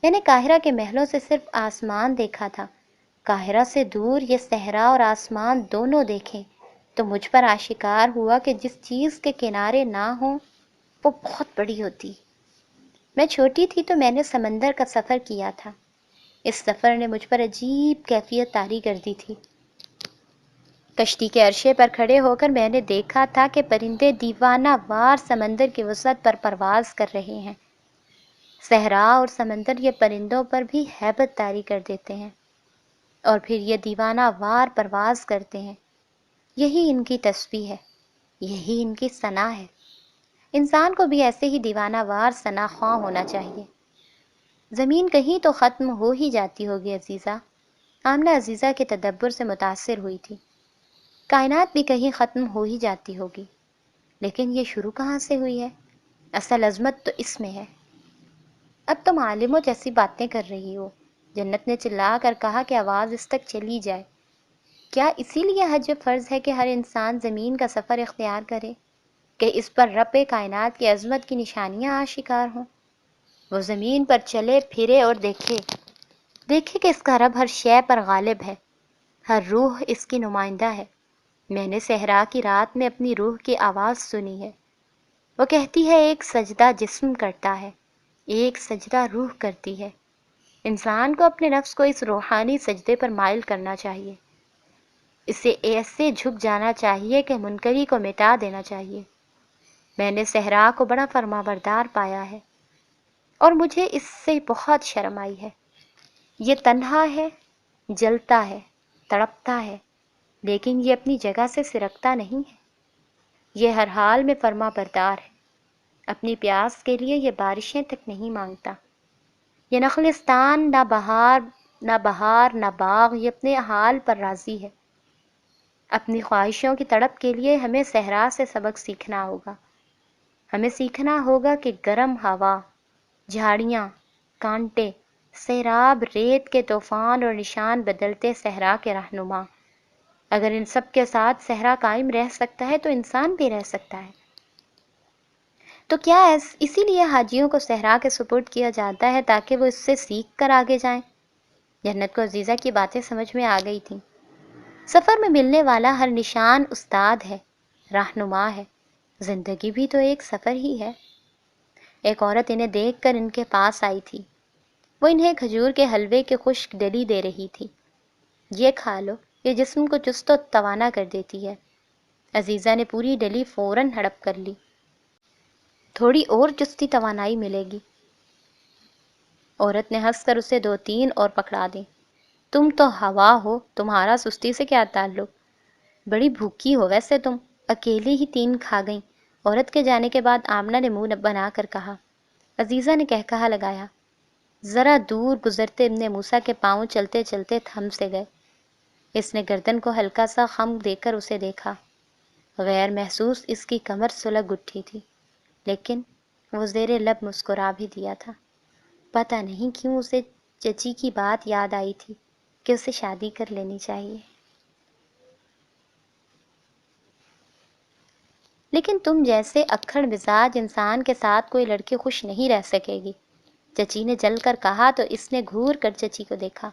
Speaker 1: میں نے قاہرہ کے محلوں سے صرف آسمان دیکھا تھا، قاہرہ سے دور یہ صحرا اور آسمان دونوں دیکھیں تو مجھ پر آشکار ہوا کہ جس چیز کے کنارے نہ ہوں وہ بہت بڑی ہوتی۔ میں چھوٹی تھی تو میں نے سمندر کا سفر کیا تھا۔ اس سفر نے مجھ پر عجیب کیفیت طاری کر دی تھی۔ کشتی کے عرشے پر کھڑے ہو کر میں نے دیکھا تھا کہ پرندے دیوانہ وار سمندر کی وسعت پر پرواز کر رہے ہیں۔ صحرا اور سمندر یہ پرندوں پر بھی ہیبت طاری کر دیتے ہیں اور پھر یہ دیوانہ وار پرواز کرتے ہیں۔ یہی ان کی تسبیح ہے، یہی ان کی ثنا ہے۔ انسان کو بھی ایسے ہی دیوانہ وار ثنا خواں ہونا چاہیے۔ زمین کہیں تو ختم ہو ہی جاتی ہوگی عزیزہ۔ آمنہ عزیزہ کے تدبر سے متاثر ہوئی تھی۔ کائنات بھی کہیں ختم ہو ہی جاتی ہوگی، لیکن یہ شروع کہاں سے ہوئی ہے؟ اصل عظمت تو اس میں ہے۔ اب تم عالموں جیسی باتیں کر رہی ہو۔ جنت نے چلا کر کہا کہ آواز اس تک چلی جائے۔ کیا اسی لیے حج فرض ہے کہ ہر انسان زمین کا سفر اختیار کرے کہ اس پر رب کائنات کی عظمت کی نشانیاں آشکار ہوں؟ وہ زمین پر چلے پھرے اور دیکھے کہ اس کا رب ہر شے پر غالب ہے، ہر روح اس کی نمائندہ ہے۔ میں نے صحرا کی رات میں اپنی روح کی آواز سنی ہے۔ وہ کہتی ہے ایک سجدہ جسم کرتا ہے، ایک سجدہ روح کرتی ہے۔ انسان کو اپنے نفس کو اس روحانی سجدے پر مائل کرنا چاہیے، اسے ایسے جھک جانا چاہیے کہ منکری کو مٹا دینا چاہیے۔ میں نے صحرا کو بڑا فرما بردار پایا ہے اور مجھے اس سے بہت شرم آئی ہے۔ یہ تنہا ہے، جلتا ہے، تڑپتا ہے، لیکن یہ اپنی جگہ سے سرکتا نہیں ہے۔ یہ ہر حال میں فرما بردار ہے۔ اپنی پیاس کے لیے یہ بارشیں تک نہیں مانگتا۔ یہ نخلستان نہ بہار نہ باغ، یہ اپنے حال پر راضی ہے۔ اپنی خواہشوں کی تڑپ کے لیے ہمیں صحرا سے سبق سیکھنا ہوگا۔ ہمیں سیکھنا ہوگا کہ گرم ہوا، جھاڑیاں، کانٹے، سیراب، ریت کے طوفان اور نشان بدلتے صحرا کے رہنما، اگر ان سب کے ساتھ صحرا قائم رہ سکتا ہے تو انسان بھی رہ سکتا ہے۔ تو کیا اسی لیے حاجیوں کو صحرا کے سپرد کیا جاتا ہے تاکہ وہ اس سے سیکھ کر آگے جائیں؟ جنت کو عزیزہ کی باتیں سمجھ میں آ گئی تھیں۔ سفر میں ملنے والا ہر نشان استاد ہے، رہنما ہے۔ زندگی بھی تو ایک سفر ہی ہے۔ ایک عورت انہیں دیکھ کر ان کے پاس آئی تھی۔ وہ انہیں کھجور کے حلوے کی خشک ڈلی دے رہی تھی۔ یہ کھا لو، یہ جسم کو چست و توانا کر دیتی ہے۔ عزیزہ نے پوری ڈلی فوراً ہڑپ کر لی۔ تھوڑی اور چستی توانائی ملے گی۔ عورت نے ہنس کر اسے 2-3 اور پکڑا دیں۔ تم تو ہوا ہو، تمہارا سستی سے کیا تعلق؟ بڑی بھوکی ہو ویسے تم، اکیلی ہی 3 کھا گئیں۔ عورت کے جانے کے بعد آمنہ نے منہ بنا کر کہا۔ عزیزہ نے کہا لگایا۔ ذرا دور گزرتے ابن موسیٰ کے پاؤں چلتے چلتے تھم سے گئے۔ اس نے گردن کو ہلکا سا خم دے کر اسے دیکھا۔ غیر محسوس اس کی کمر سلگ اٹھی تھی، لیکن وہ زیر لب مسکرا بھی دیا تھا۔ پتہ نہیں کیوں اسے چچی کی بات یاد آئی تھی کہ اسے شادی کر لینی چاہیے۔ لیکن تم جیسے اکھڑ مزاج انسان کے ساتھ کوئی لڑکی خوش نہیں رہ سکے گی، چچی نے جل کر کہا تو اس نے گھور کر چچی کو دیکھا۔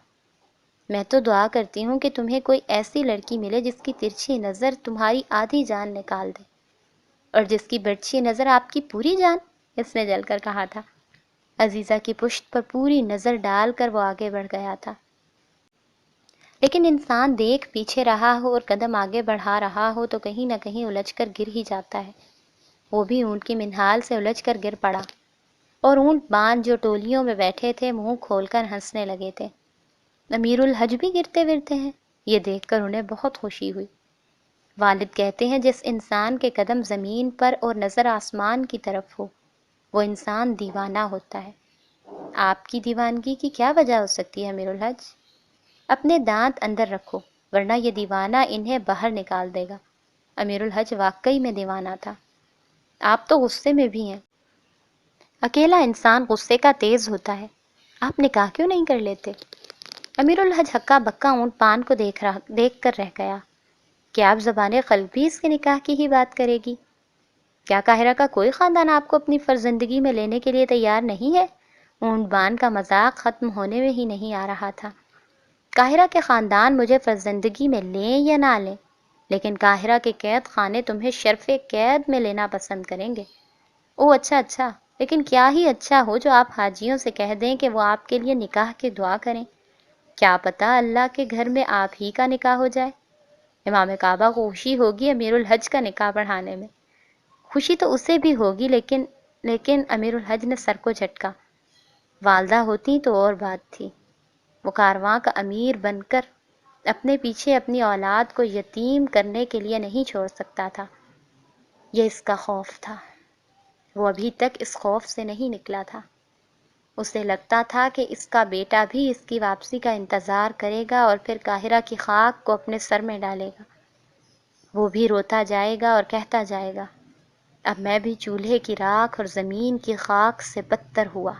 Speaker 1: میں تو دعا کرتی ہوں کہ تمہیں کوئی ایسی لڑکی ملے جس کی ترچھی نظر تمہاری آدھی جان نکال دے، اور جس کی برچھی نظر آپ کی پوری جان، اس نے جل کر کہا تھا۔ عزیزہ کی پشت پر پوری نظر ڈال کر وہ آگے بڑھ گیا تھا۔ لیکن انسان دیکھ پیچھے رہا ہو اور قدم آگے بڑھا رہا ہو تو کہیں نہ کہیں الجھ کر گر ہی جاتا ہے۔ وہ بھی اونٹ کی منہال سے الجھ کر گر پڑا، اور اونٹ باندھ جو ٹولیوں میں بیٹھے تھے منہ کھول کر ہنسنے لگے تھے۔ امیر الحج بھی گرتے ورتے ہیں، یہ دیکھ کر انہیں بہت خوشی ہوئی۔ والد کہتے ہیں جس انسان کے قدم زمین پر اور نظر آسمان کی طرف ہو، وہ انسان دیوانہ ہوتا ہے۔ آپ کی دیوانگی کی کیا وجہ ہو سکتی ہے امیر الحج؟ اپنے دانت اندر رکھو، ورنہ یہ دیوانہ انہیں باہر نکال دے گا۔ امیر الحج واقعی میں دیوانہ تھا۔ آپ تو غصے میں بھی ہیں۔ اکیلا انسان غصے کا تیز ہوتا ہے۔ آپ نکاح کیوں نہیں کر لیتے؟ امیر الحج ہکا بکا اونٹ پان کو دیکھ کر رہ گیا۔ کیا آپ زبان خلق بھی اس کے نکاح کی ہی بات کرے گی؟ کیا قاہرہ کا کوئی خاندان آپ کو اپنی فرزندگی میں لینے کے لیے تیار نہیں ہے؟ اونٹ بان کا مذاق ختم ہونے میں ہی نہیں آ رہا تھا۔ قاہرہ کے خاندان مجھے فرزندگی میں لیں یا نہ لیں، لیکن قاہرہ کے قید خانے تمہیں شرف قید میں لینا پسند کریں گے۔ او اچھا، لیکن کیا ہی اچھا ہو جو آپ حاجیوں سے کہہ دیں کہ وہ آپ کے لیے نکاح کی دعا کریں۔ کیا پتہ اللہ کے گھر میں آپ ہی کا نکاح ہو جائے۔ امام کعبہ کو خوشی ہوگی امیر الحج کا نکاح پڑھانے میں۔ خوشی تو اسے بھی ہوگی، لیکن امیر الحج نے سر کو جھٹکا۔ والدہ ہوتی تو اور بات تھی۔ وہ کارواں کا امیر بن کر اپنے پیچھے اپنی اولاد کو یتیم کرنے کے لیے نہیں چھوڑ سکتا تھا۔ یہ اس کا خوف تھا۔ وہ ابھی تک اس خوف سے نہیں نکلا تھا۔ اسے لگتا تھا کہ اس کا بیٹا بھی اس کی واپسی کا انتظار کرے گا اور پھر قاہرہ کی خاک کو اپنے سر میں ڈالے گا۔ وہ بھی روتا جائے گا اور کہتا جائے گا، اب میں بھی چولہے کی راکھ اور زمین کی خاک سے بدتر ہوا۔